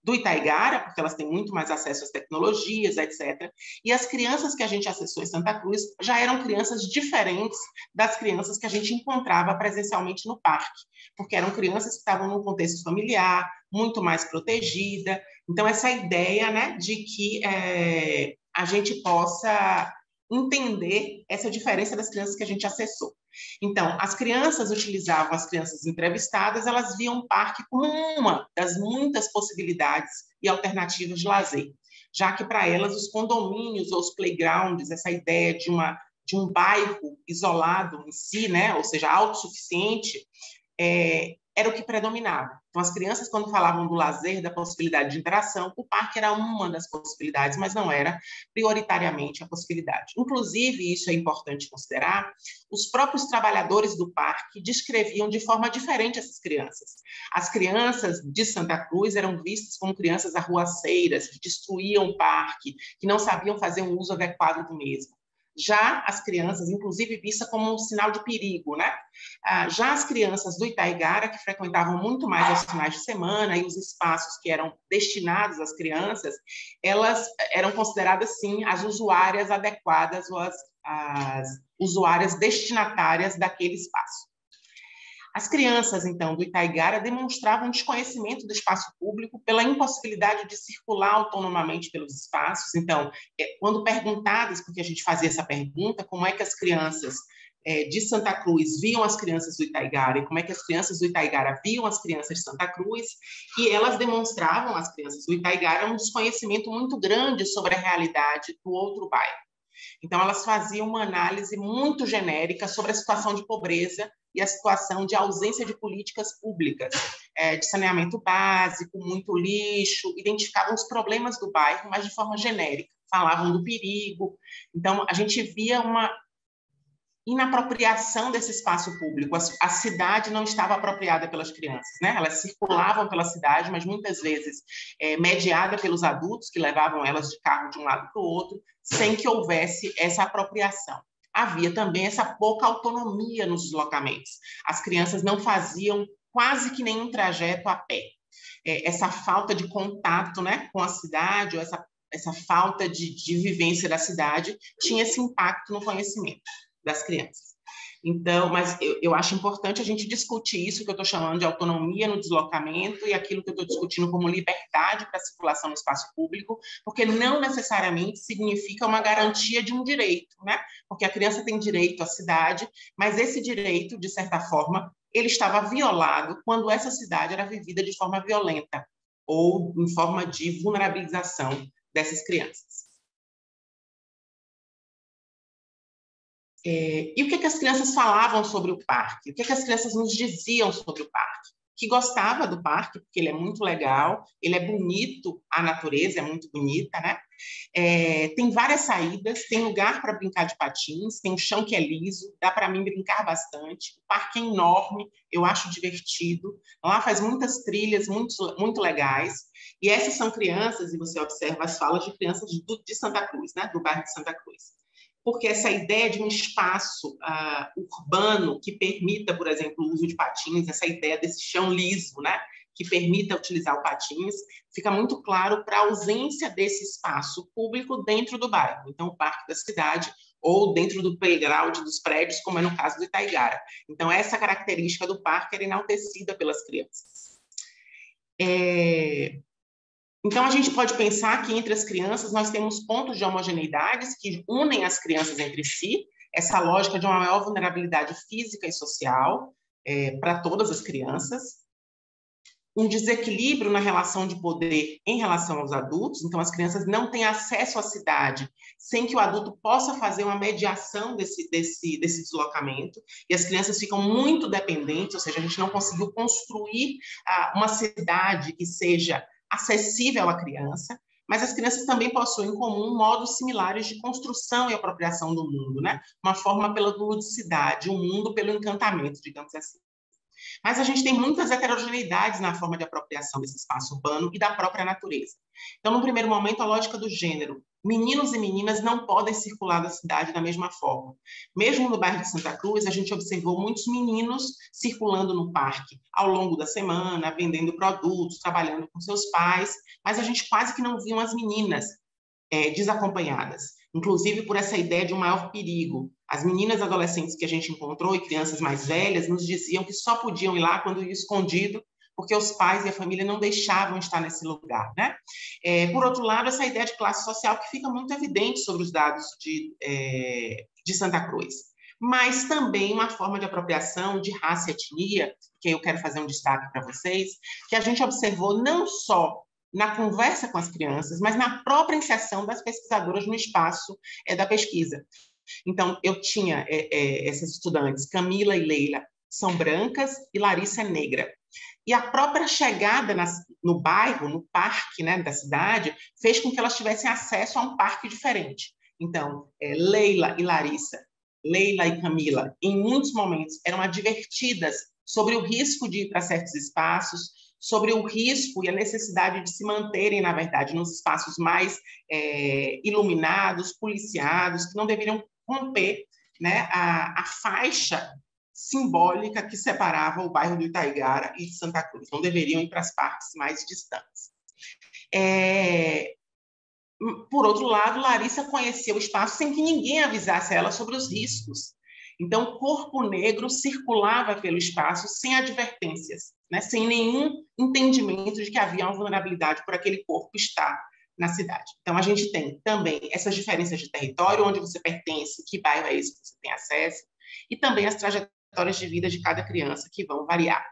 Speaker 6: do Itaigara, porque elas têm muito mais acesso às tecnologias, etc. E as crianças que a gente acessou em Santa Cruz já eram crianças diferentes das crianças que a gente encontrava presencialmente no parque, porque eram crianças que estavam num contexto familiar, muito mais protegida. Então, essa ideia, né, de que a gente possa entender essa diferença das crianças que a gente acessou. Então, as crianças utilizavam, as crianças entrevistadas, elas viam o parque como uma das muitas possibilidades e alternativas de lazer, já que para elas os condomínios ou os playgrounds, essa ideia de um bairro isolado em si, né, ou seja, autossuficiente, era o que predominava. Então, as crianças, quando falavam do lazer, da possibilidade de interação, o parque era uma das possibilidades, mas não era prioritariamente a possibilidade. Inclusive, isso é importante considerar, os próprios trabalhadores do parque descreviam de forma diferente essas crianças. As crianças de Santa Cruz eram vistas como crianças arruaceiras, que destruíam o parque, que não sabiam fazer um uso adequado do mesmo. Já as crianças, inclusive vista como um sinal de perigo, né? Já as crianças do Itaigara, que frequentavam muito mais aos finais de semana e os espaços que eram destinados às crianças, elas eram consideradas, sim, as usuárias adequadas ou as usuárias destinatárias daquele espaço. As crianças, então, do Itaigara demonstravam desconhecimento do espaço público pela impossibilidade de circular autonomamente pelos espaços. Então, quando perguntadas, porque a gente fazia essa pergunta, como é que as crianças de Santa Cruz viam as crianças do Itaigara e como é que as crianças do Itaigara viam as crianças de Santa Cruz, e elas demonstravam, as crianças do Itaigara, um desconhecimento muito grande sobre a realidade do outro bairro. Então, elas faziam uma análise muito genérica sobre a situação de pobreza e a situação de ausência de políticas públicas, de saneamento básico, muito lixo, identificavam os problemas do bairro, mas de forma genérica, falavam do perigo. Então, a gente via inapropriação desse espaço público. A cidade não estava apropriada pelas crianças, né? Elas circulavam pela cidade, mas muitas vezes mediada pelos adultos que levavam elas de carro de um lado para o outro, sem que houvesse essa apropriação. Havia também essa pouca autonomia nos deslocamentos. As crianças não faziam quase que nenhum trajeto a pé. Essa falta de contato, né, com a cidade, ou essa falta de vivência da cidade, tinha esse impacto no conhecimento das crianças. Então, mas eu acho importante a gente discutir isso que eu estou chamando de autonomia no deslocamento e aquilo que eu estou discutindo como liberdade para a circulação no espaço público, porque não necessariamente significa uma garantia de um direito, né? Porque a criança tem direito à cidade, mas esse direito, de certa forma, ele estava violado quando essa cidade era vivida de forma violenta ou em forma de vulnerabilização dessas crianças. E o que as crianças falavam sobre o parque? O que as crianças nos diziam sobre o parque? Que gostava do parque, porque ele é muito legal, ele é bonito, a natureza é muito bonita, né? Tem várias saídas, tem lugar para brincar de patins, tem um chão que é liso, dá para mim brincar bastante. O parque é enorme, eu acho divertido. Lá faz muitas trilhas muito, muito legais. E essas são crianças, e você observa as falas de crianças de Santa Cruz, né? Do bairro de Santa Cruz. Porque essa ideia de um espaço urbano que permita, por exemplo, o uso de patins, essa ideia desse chão liso, né, que permita utilizar o patins, fica muito claro para a ausência desse espaço público dentro do bairro. Então, o parque da cidade ou dentro do playground dos prédios, como é no caso do Itaigara. Então, essa característica do parque era enaltecida pelas crianças. Então, a gente pode pensar que entre as crianças nós temos pontos de homogeneidades que unem as crianças entre si, essa lógica de uma maior vulnerabilidade física e social para todas as crianças, um desequilíbrio na relação de poder em relação aos adultos, então as crianças não têm acesso à cidade sem que o adulto possa fazer uma mediação desse deslocamento, e as crianças ficam muito dependentes, ou seja, a gente não conseguiu construir uma cidade que seja acessível à criança, mas as crianças também possuem em comum modos similares de construção e apropriação do mundo, né? Uma forma pela ludicidade, um mundo pelo encantamento, digamos assim. Mas a gente tem muitas heterogeneidades na forma de apropriação desse espaço urbano e da própria natureza. Então, no primeiro momento, a lógica do gênero. Meninos e meninas não podem circular da cidade da mesma forma. Mesmo no bairro de Santa Cruz, a gente observou muitos meninos circulando no parque ao longo da semana, vendendo produtos, trabalhando com seus pais, mas a gente quase que não viu as meninas desacompanhadas, inclusive por essa ideia de um maior perigo. As meninas adolescentes que a gente encontrou e crianças mais velhas nos diziam que só podiam ir lá quando iam escondido, porque os pais e a família não deixavam estar nesse lugar, né? Por outro lado, essa ideia de classe social que fica muito evidente sobre os dados de Santa Cruz, mas também uma forma de apropriação de raça e etnia, que eu quero fazer um destaque para vocês, que a gente observou não só na conversa com as crianças, mas na própria inserção das pesquisadoras no espaço da pesquisa. Então, eu tinha essas estudantes, Camila e Leila, são brancas e Larissa é negra. E a própria chegada no bairro, no parque, né, da cidade, fez com que elas tivessem acesso a um parque diferente. Então, Leila e Larissa, Leila e Camila, em muitos momentos, eram advertidas sobre o risco de ir para certos espaços, sobre o risco e a necessidade de se manterem, na verdade, nos espaços mais iluminados, policiados, que não deveriam romper, né, a faixa simbólica que separava o bairro do Itaigara e de Santa Cruz. Não deveriam ir para as partes mais distantes. Por outro lado, Larissa conhecia o espaço sem que ninguém avisasse ela sobre os riscos. Então, o corpo negro circulava pelo espaço sem advertências, né? Sem nenhum entendimento de que havia uma vulnerabilidade por aquele corpo estar na cidade. Então, a gente tem também essas diferenças de território, onde você pertence, que bairro é esse que você tem acesso, e também as trajetórias de vida de cada criança, que vão variar.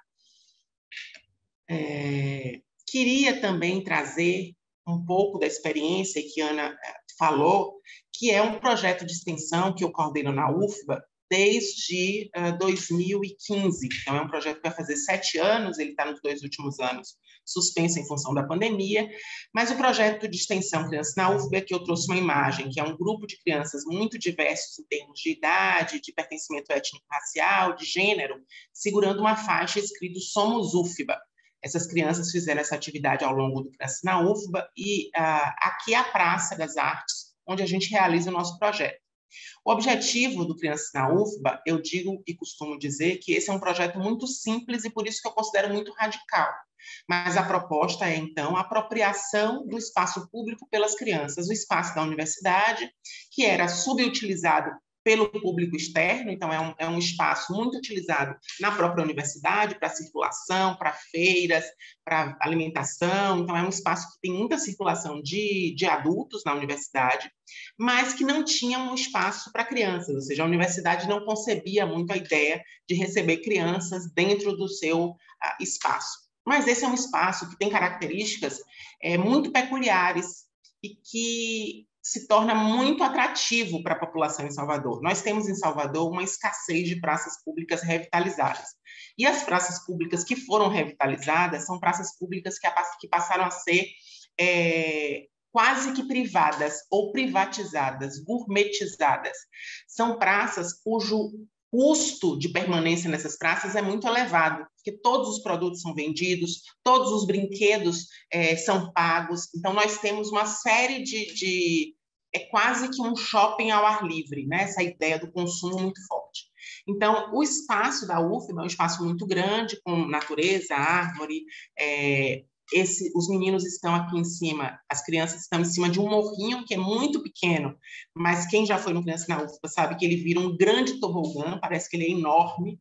Speaker 6: Queria também trazer um pouco da experiência que a Ana falou, que é um projeto de extensão que eu coordeno na UFBA, desde 2015. Então, é um projeto que vai fazer 7 anos, ele está nos 2 últimos anos suspenso em função da pandemia, mas o projeto de extensão Crianças na UFBA, que eu trouxe uma imagem, que é um grupo de crianças muito diversos em termos de idade, de pertencimento étnico-racial, de gênero, segurando uma faixa escrito Somos UFBA. Essas crianças fizeram essa atividade ao longo do Crianças na UFBA e aqui é a Praça das Artes, onde a gente realiza o nosso projeto. O objetivo do Crianças na UFBA, eu digo e costumo dizer que esse é um projeto muito simples e por isso que eu considero muito radical. Mas a proposta é, então, a apropriação do espaço público pelas crianças, o espaço da universidade, que era subutilizado pelo público externo, então é um espaço muito utilizado na própria universidade, para circulação, para feiras, para alimentação, então é um espaço que tem muita circulação de adultos na universidade, mas que não tinha um espaço para crianças, ou seja, a universidade não concebia muito a ideia de receber crianças dentro do seu espaço. Mas esse é um espaço que tem características muito peculiares e que se torna muito atrativo para a população em Salvador. Nós temos em Salvador uma escassez de praças públicas revitalizadas. E as praças públicas que foram revitalizadas são praças públicas que passaram a ser quase que privadas ou privatizadas, gourmetizadas. São praças cujo custo de permanência nessas praças é muito elevado, porque todos os produtos são vendidos, todos os brinquedos são pagos, então nós temos uma série é quase que um shopping ao ar livre, né? Essa ideia do consumo muito forte. Então, o espaço da UFBA é um espaço muito grande, com natureza, árvore, os meninos estão aqui em cima, as crianças estão em cima de um morrinho que é muito pequeno, mas quem já foi no Criança na UFBA sabe que ele vira um grande tobogã, parece que ele é enorme,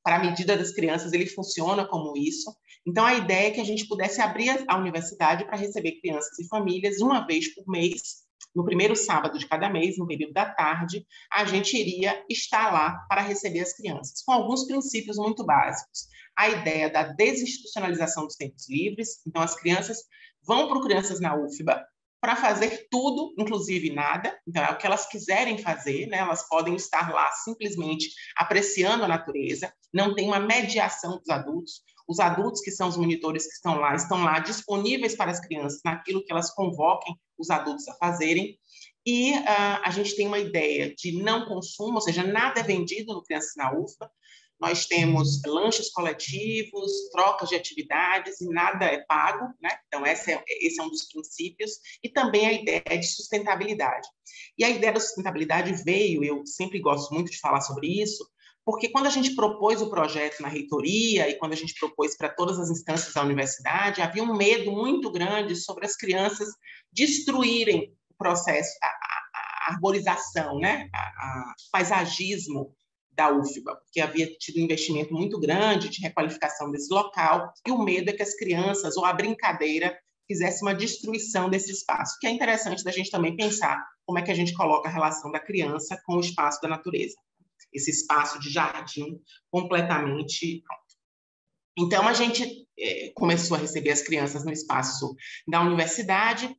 Speaker 6: para a medida das crianças ele funciona como isso. Então a ideia é que a gente pudesse abrir a universidade para receber crianças e famílias uma vez por mês, no primeiro sábado de cada mês, no período da tarde, a gente iria estar lá para receber as crianças, com alguns princípios muito básicos. A ideia da desinstitucionalização dos tempos livres, então as crianças vão para o Crianças na UFBA para fazer tudo, inclusive nada, então é o que elas quiserem fazer, né? Elas podem estar lá simplesmente apreciando a natureza, não tem uma mediação dos adultos, os adultos que são os monitores que estão lá disponíveis para as crianças naquilo que elas convoquem os adultos a fazerem, e a gente tem uma ideia de não consumo, ou seja, nada é vendido no Crianças na UFBA. Nós temos lanches coletivos, trocas de atividades e nada é pago, né? Então, esse é um dos princípios. E também a ideia de sustentabilidade. E a ideia da sustentabilidade veio, eu sempre gosto muito de falar sobre isso, porque quando a gente propôs o projeto na reitoria e quando a gente propôs para todas as instâncias da universidade, havia um medo muito grande sobre as crianças destruírem o processo, a arborização, né? O paisagismo da UFBA, porque havia tido um investimento muito grande de requalificação desse local, e o medo é que as crianças, ou a brincadeira, fizesse uma destruição desse espaço, que é interessante da gente também pensar como é que a gente coloca a relação da criança com o espaço da natureza, esse espaço de jardim completamente pronto. Então, a gente começou a receber as crianças no espaço da universidade,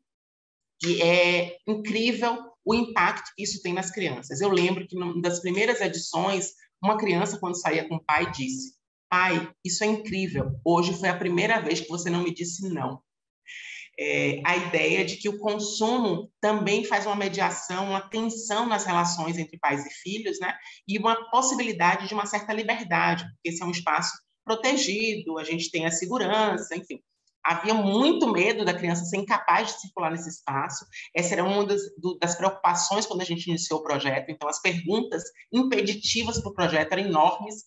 Speaker 6: e é incrível o impacto que isso tem nas crianças. Eu lembro que, numa das primeiras edições, uma criança, quando saía com o pai, disse: pai, isso é incrível, hoje foi a primeira vez que você não me disse não. A ideia de que o consumo também faz uma mediação, uma tensão nas relações entre pais e filhos, né? E uma possibilidade de uma certa liberdade, porque esse é um espaço protegido, a gente tem a segurança, enfim. Havia muito medo da criança ser incapaz de circular nesse espaço. Essa era uma das preocupações quando a gente iniciou o projeto. Então, as perguntas impeditivas para o projeto eram enormes.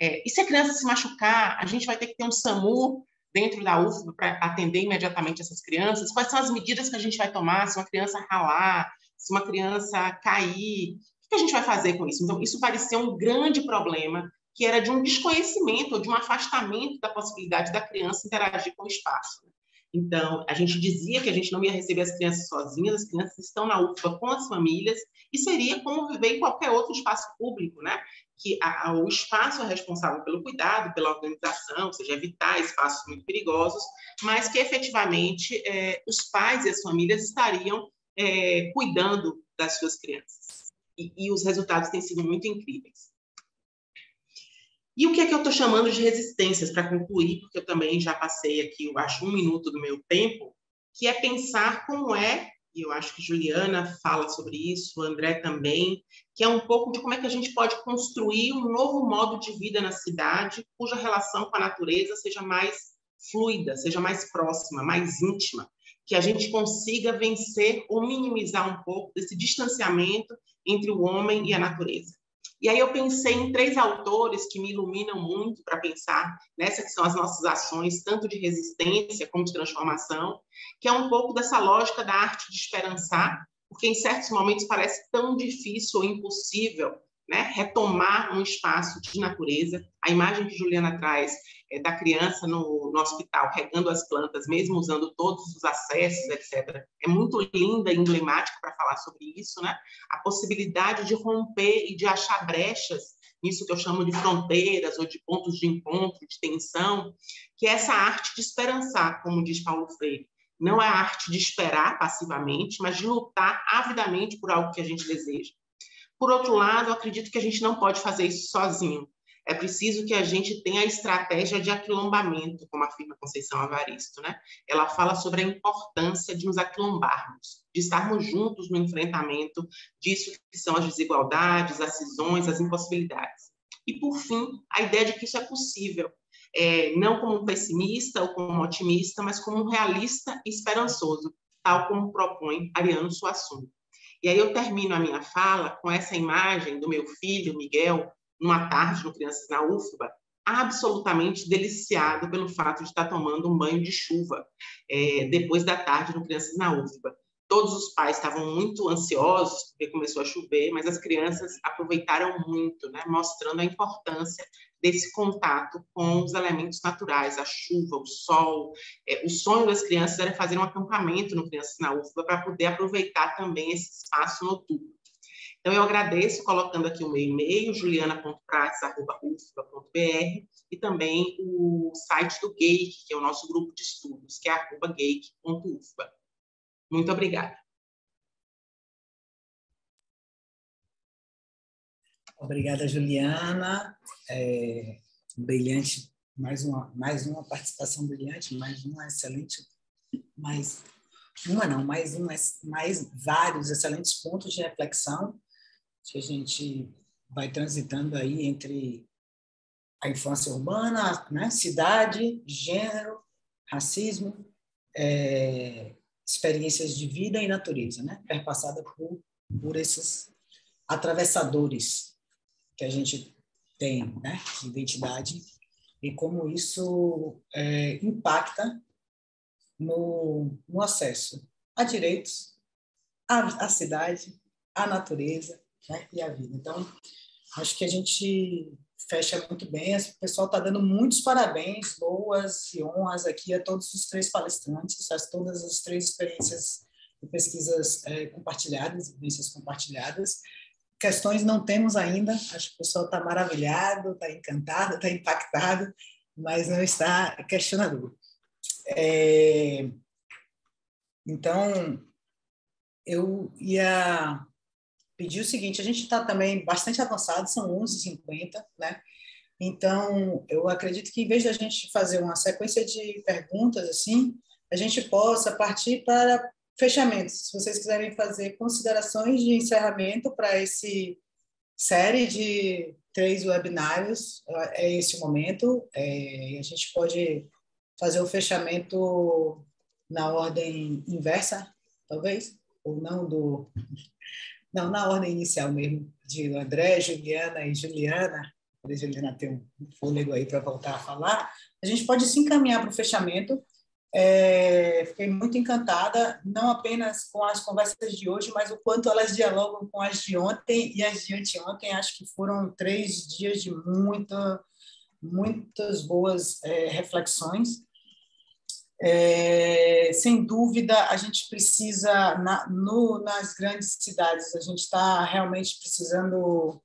Speaker 6: E se a criança se machucar, a gente vai ter que ter um SAMU dentro da UFBA para atender imediatamente essas crianças? Quais são as medidas que a gente vai tomar se uma criança ralar, se uma criança cair? O que a gente vai fazer com isso? Então, isso parecia um grande problema, que era de um desconhecimento ou de um afastamento da possibilidade da criança interagir com o espaço. Então, a gente dizia que a gente não ia receber as crianças sozinhas, as crianças estão na UFBA com as famílias, e seria como viver em qualquer outro espaço público, né? Que o espaço é responsável pelo cuidado, pela organização, ou seja, evitar espaços muito perigosos, mas que, efetivamente, os pais e as famílias estariam cuidando das suas crianças. e os resultados têm sido muito incríveis. E o que é que eu estou chamando de resistências, para concluir, porque eu também já passei aqui, eu acho, 1 minuto do meu tempo, que é pensar como é, e eu acho que Juliana fala sobre isso, o André também, que é um pouco de como é que a gente pode construir um novo modo de vida na cidade, cuja relação com a natureza seja mais fluida, seja mais próxima, mais íntima, que a gente consiga vencer ou minimizar um pouco desse distanciamento entre o homem e a natureza. E aí eu pensei em 3 autores que me iluminam muito para pensar nessa que são as nossas ações, tanto de resistência como de transformação, que é um pouco dessa lógica da arte de esperançar, porque em certos momentos parece tão difícil ou impossível, né, retomar um espaço de natureza. A imagem que Juliana traz da criança no hospital regando as plantas, mesmo usando todos os acessos, etc., é muito linda e emblemática para falar sobre isso, né? A possibilidade de romper e de achar brechas, nisso que eu chamo de fronteiras ou de pontos de encontro, de tensão, que é essa arte de esperançar, como diz Paulo Freire. Não é a arte de esperar passivamente, mas de lutar avidamente por algo que a gente deseja. Por outro lado, eu acredito que a gente não pode fazer isso sozinho. É preciso que a gente tenha a estratégia de aquilombamento, como afirma Conceição Evaristo, né? Ela fala sobre a importância de nos aquilombarmos, de estarmos juntos no enfrentamento disso que são as desigualdades, as cisões, as impossibilidades. E, por fim, a ideia de que isso é possível, não como um pessimista ou como um otimista, mas como um realista e esperançoso, tal como propõe Ariano Suassuna. E aí eu termino a minha fala com essa imagem do meu filho, Miguel, numa tarde no Crianças na UFBA, absolutamente deliciado pelo fato de estar tomando um banho de chuva depois da tarde no Crianças na UFBA. Todos os pais estavam muito ansiosos, porque começou a chover, mas as crianças aproveitaram muito, né, mostrando a importância desse contato com os elementos naturais, a chuva, o sol. O sonho das crianças era fazer um acampamento no Crianças na UFBA para poder aproveitar também esse espaço noturno. Então, eu agradeço colocando aqui o meu e-mail, juliana.prates@ufba.br, e também o site do GAKE, que é o nosso grupo de estudos, que é @gake.ufba. Muito obrigada.
Speaker 1: Obrigada, Juliana. Brilhante, mais uma participação brilhante, mais uma excelente, mais vários excelentes pontos de reflexão que a gente vai transitando aí entre a infância urbana, né, cidade, gênero, racismo, experiências de vida e natureza, né, perpassada por esses atravessadores que a gente tem, né, de identidade, e como isso impacta no acesso a direitos, à cidade, à natureza, né, e à vida. Então, acho que a gente fecha muito bem. O pessoal está dando muitos parabéns, loas e honras aqui a todos os 3 palestrantes, a todas as 3 experiências e pesquisas compartilhadas, vivências compartilhadas. Questões não temos ainda, acho que o pessoal está maravilhado, está encantado, está impactado, mas não está questionador. Então, eu ia pedir o seguinte: a gente está também bastante avançado, são 11h50, né? Então, eu acredito que, em vez de a gente fazer uma sequência de perguntas, assim, a gente possa partir para fechamentos. Se vocês quiserem fazer considerações de encerramento para essa série de 3 webinários, é esse o momento. A gente pode fazer o fechamento na ordem inversa, talvez, ou não Não, na ordem inicial mesmo, de André, Juliana e Juliana. A Juliana tem um fôlego aí para voltar a falar. A gente pode se encaminhar para o fechamento. Fiquei muito encantada, não apenas com as conversas de hoje, mas o quanto elas dialogam com as de ontem e as de anteontem. Acho que foram 3 dias de muitas boas reflexões. Sem dúvida, a gente precisa, nas grandes cidades, a gente está realmente precisando,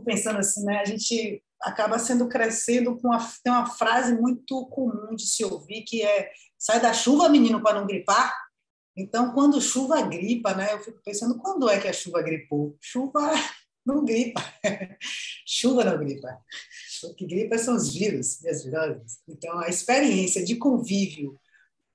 Speaker 1: pensando assim, né? A gente acaba crescendo tem uma frase muito comum de se ouvir, que é: sai da chuva, menino, para não gripar. Então, quando chuva gripa, né? Eu fico pensando, quando é que a chuva gripou? Chuva não gripa. Chuva não gripa. O que gripa são os vírus e as viroses. Então, a experiência de convívio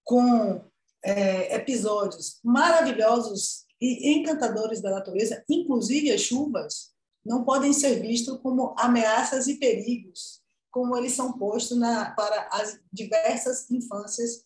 Speaker 1: com episódios maravilhosos e encantadores da natureza, inclusive as chuvas, não podem ser vistos como ameaças e perigos, como eles são postos para as diversas infâncias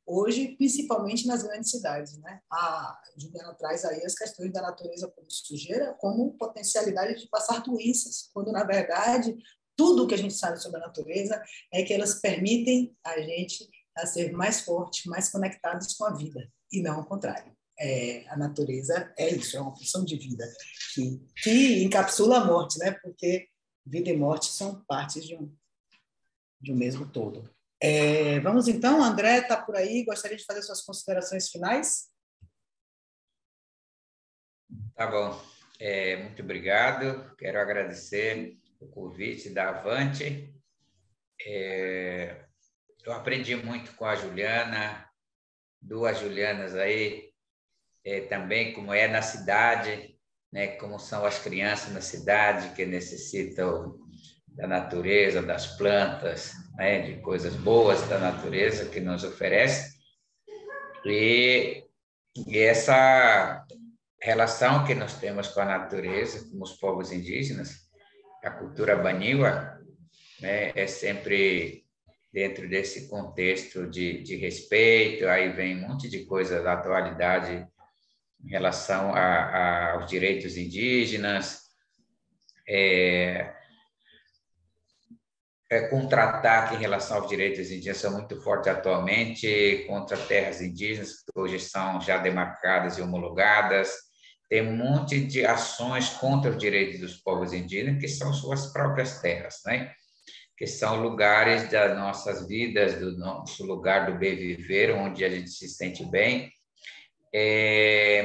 Speaker 1: hoje, principalmente nas grandes cidades, né? A Juliana traz aí as questões da natureza como sujeira, como potencialidade de passar doenças, quando, na verdade, tudo o que a gente sabe sobre a natureza é que elas permitem a gente a ser mais forte, mais conectados com a vida, e não o contrário. A natureza é isso, é uma função de vida que encapsula a morte, né? Porque vida e morte são partes de um mesmo todo. Vamos então, André está por aí, gostaria de fazer suas considerações finais?
Speaker 3: Tá bom, muito obrigado, quero agradecer o convite da Avante. Eu aprendi muito com a Juliana, 2 Julianas aí, também como é na cidade, né, como são as crianças na cidade que necessitam da natureza, das plantas, né, de coisas boas da natureza que nos oferece. E essa relação que nós temos com a natureza, com os povos indígenas, a cultura baniwa, né, é sempre dentro desse contexto de respeito. Aí vem um monte de coisa da atualidade em relação aos direitos indígenas, contra-ataque em relação aos direitos indígenas são muito fortes atualmente, contra terras indígenas, que hoje são já demarcadas e homologadas. Tem um monte de ações contra os direitos dos povos indígenas, que são suas próprias terras, né? Que são lugares das nossas vidas, do nosso lugar do bem viver, onde a gente se sente bem.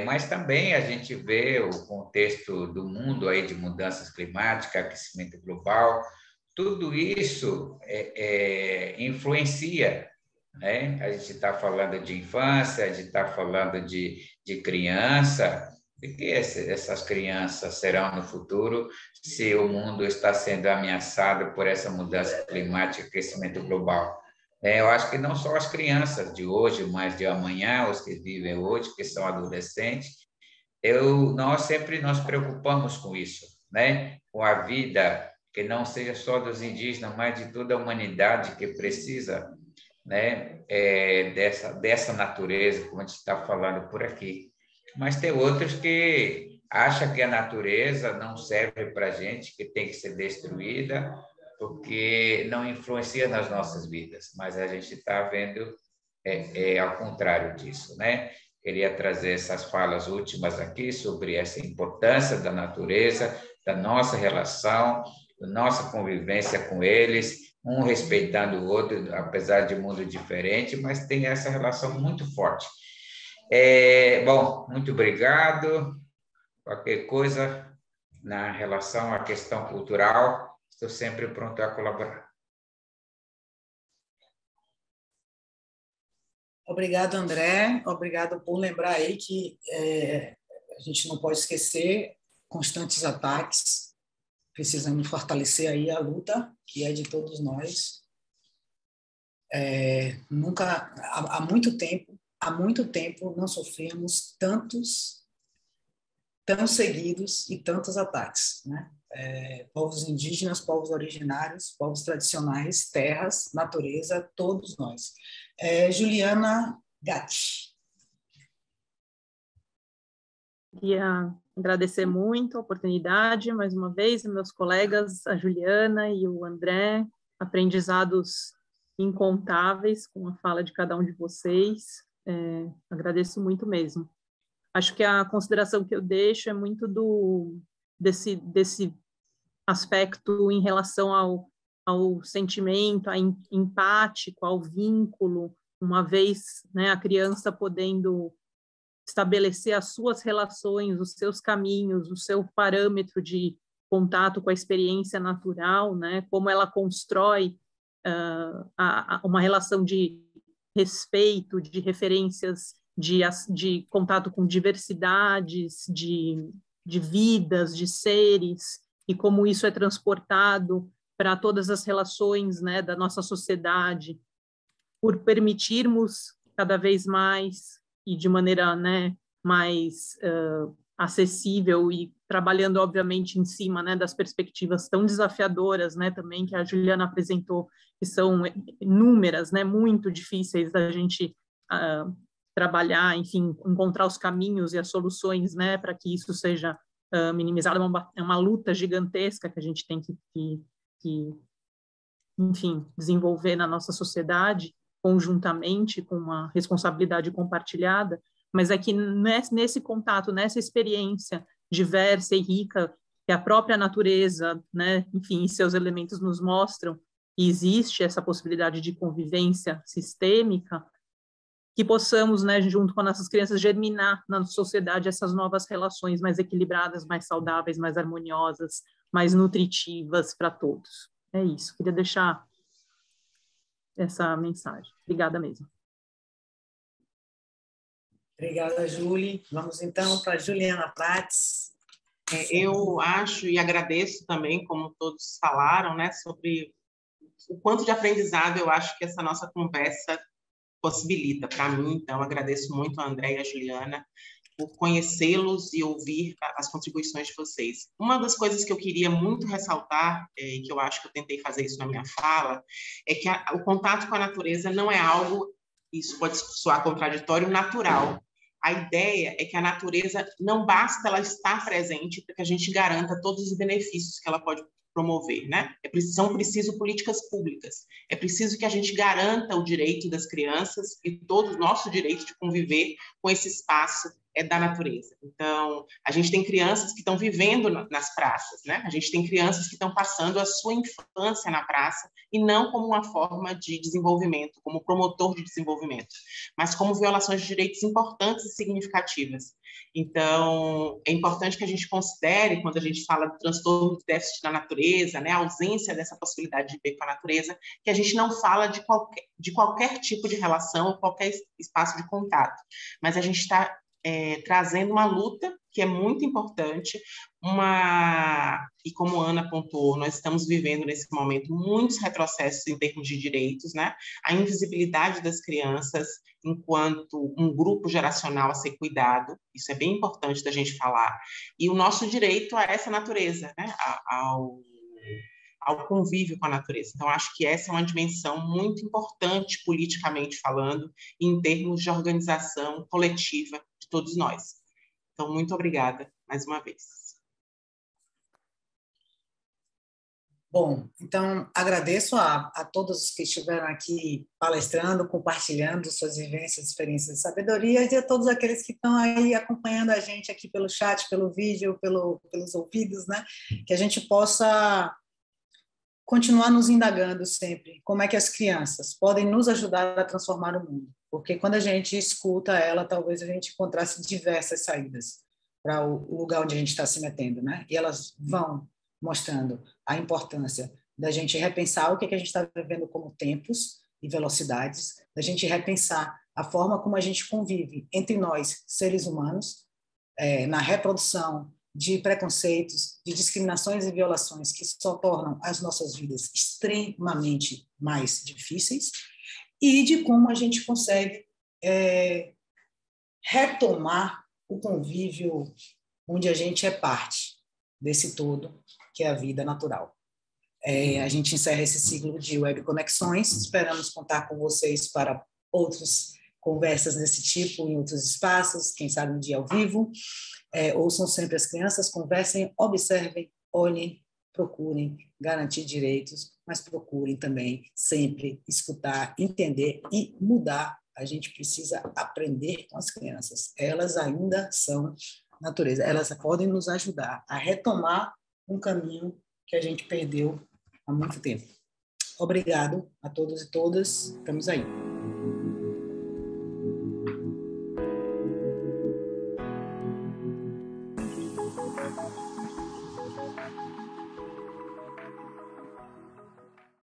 Speaker 3: Mas também a gente vê o contexto do mundo aí de mudanças climáticas, aquecimento global. Tudo isso influencia, né? A gente está falando de infância, a gente está falando de criança. De que essas crianças serão no futuro se o mundo está sendo ameaçado por essa mudança climática e aquecimento global? Eu acho que não só as crianças de hoje, mas de amanhã, os que vivem hoje, que são adolescentes, nós sempre nos preocupamos com isso, né? Com a vida que não seja só dos indígenas, mas de toda a humanidade que precisa, né, dessa natureza, como a gente está falando por aqui. Mas tem outros que acham que a natureza não serve para a gente, que tem que ser destruída, porque não influencia nas nossas vidas. Mas a gente está vendo ao contrário disso, né? Queria trazer essas falas últimas aqui sobre essa importância da natureza, da nossa relação, da nossa convivência com eles, um respeitando o outro, apesar de mundo diferente, mas tem essa relação muito forte. Bom, muito obrigado. Qualquer coisa na relação à questão cultural, estou sempre pronto a colaborar.
Speaker 1: Obrigado, André. Obrigado por lembrar aí que a gente não pode esquecer constantes ataques. Precisamos fortalecer aí a luta, que é de todos nós. Há muito tempo não sofremos tão seguidos e tantos ataques, né? Povos indígenas, povos originários, povos tradicionais, terras, natureza, todos nós. Juliana Gatti.
Speaker 4: Queria agradecer muito a oportunidade, mais uma vez, meus colegas, a Juliana e o André, aprendizados incontáveis com a fala de cada um de vocês. Agradeço muito mesmo. Acho que a consideração que eu deixo é muito desse aspecto em relação ao sentimento, ao empático, ao vínculo, uma vez, né, a criança podendo estabelecer as suas relações, os seus caminhos, o seu parâmetro de contato com a experiência natural, né, como ela constrói uma relação de respeito, de referências de contato com diversidades, de vidas, de seres, e como isso é transportado para todas as relações, né, da nossa sociedade, por permitirmos cada vez mais e de maneira, né, mais acessível e trabalhando, obviamente, em cima, né, das perspectivas tão desafiadoras, né, também que a Juliana apresentou, que são inúmeras, né, muito difíceis da gente trabalhar, enfim, encontrar os caminhos e as soluções, né, para que isso seja minimizado. É uma luta gigantesca que a gente tem que, enfim, desenvolver na nossa sociedade conjuntamente, com uma responsabilidade compartilhada, mas é que nesse contato, nessa experiência diversa e rica que a própria natureza, né, enfim, seus elementos nos mostram, que existe essa possibilidade de convivência sistêmica, que possamos, né, junto com as nossas crianças, germinar na sociedade essas novas relações mais equilibradas, mais saudáveis, mais harmoniosas, mais nutritivas para todos. É isso, queria deixar essa mensagem. Obrigada mesmo.
Speaker 1: Obrigada, Júlia. Vamos, então, para a Juliana Prates.
Speaker 6: Eu acho e agradeço também, como todos falaram, né, sobre o quanto de aprendizado eu acho que essa nossa conversa possibilita para mim. Então, agradeço muito a André e a Juliana por conhecê-los e ouvir as contribuições de vocês. Uma das coisas que eu queria muito ressaltar, e que eu acho que eu tentei fazer isso na minha fala, é que o contato com a natureza não é algo, isso pode soar contraditório, natural. A ideia é que a natureza não basta ela estar presente para que a gente garanta todos os benefícios que ela pode promover, né? São preciso políticas públicas. É preciso que a gente garanta o direito das crianças e todo o nosso direito de conviver com esse espaço da natureza. Então, a gente tem crianças que estão vivendo nas praças, né? A gente tem crianças que estão passando a sua infância na praça e não como uma forma de desenvolvimento, como promotor de desenvolvimento, mas como violações de direitos importantes e significativas. Então, é importante que a gente considere, quando a gente fala do transtorno de déficit da natureza, né, a ausência dessa possibilidade de viver com a natureza, que a gente não fala de qualquer tipo de relação, qualquer espaço de contato, mas a gente está trazendo uma luta que é muito importante, e como a Ana apontou, nós estamos vivendo nesse momento muitos retrocessos em termos de direitos, né? A invisibilidade das crianças enquanto um grupo geracional a ser cuidado, isso é bem importante da gente falar, e o nosso direito a essa natureza, né? Ao convívio com a natureza. Então, acho que essa é uma dimensão muito importante, politicamente falando, em termos de organização coletiva de todos nós. Então, muito obrigada, mais uma vez.
Speaker 1: Bom, então, agradeço a todos que estiveram aqui palestrando, compartilhando suas vivências, experiências e sabedorias, e a todos aqueles que estão aí acompanhando a gente aqui pelo chat, pelo vídeo, pelos ouvidos, né? Que a gente possa continuar nos indagando sempre como é que as crianças podem nos ajudar a transformar o mundo, porque quando a gente escuta ela, talvez a gente encontrasse diversas saídas para o lugar onde a gente está se metendo, né? E elas vão mostrando a importância da gente repensar o que a gente está vivendo como tempos e velocidades, da gente repensar a forma como a gente convive entre nós, seres humanos, na reprodução de preconceitos, de discriminações e violações que só tornam as nossas vidas extremamente mais difíceis, e de como a gente consegue retomar o convívio onde a gente é parte desse todo, que é a vida natural. A gente encerra esse ciclo de Web Conexões, esperamos contar com vocês para outras conversas desse tipo em outros espaços, quem sabe um dia ao vivo. Ouçam sempre as crianças, conversem, observem, olhem, procurem garantir direitos, mas procurem também sempre escutar, entender e mudar. A gente precisa aprender com as crianças. Elas ainda são natureza. Elas podem nos ajudar a retomar um caminho que a gente perdeu há muito tempo. Obrigado a todos e todas. Estamos aí.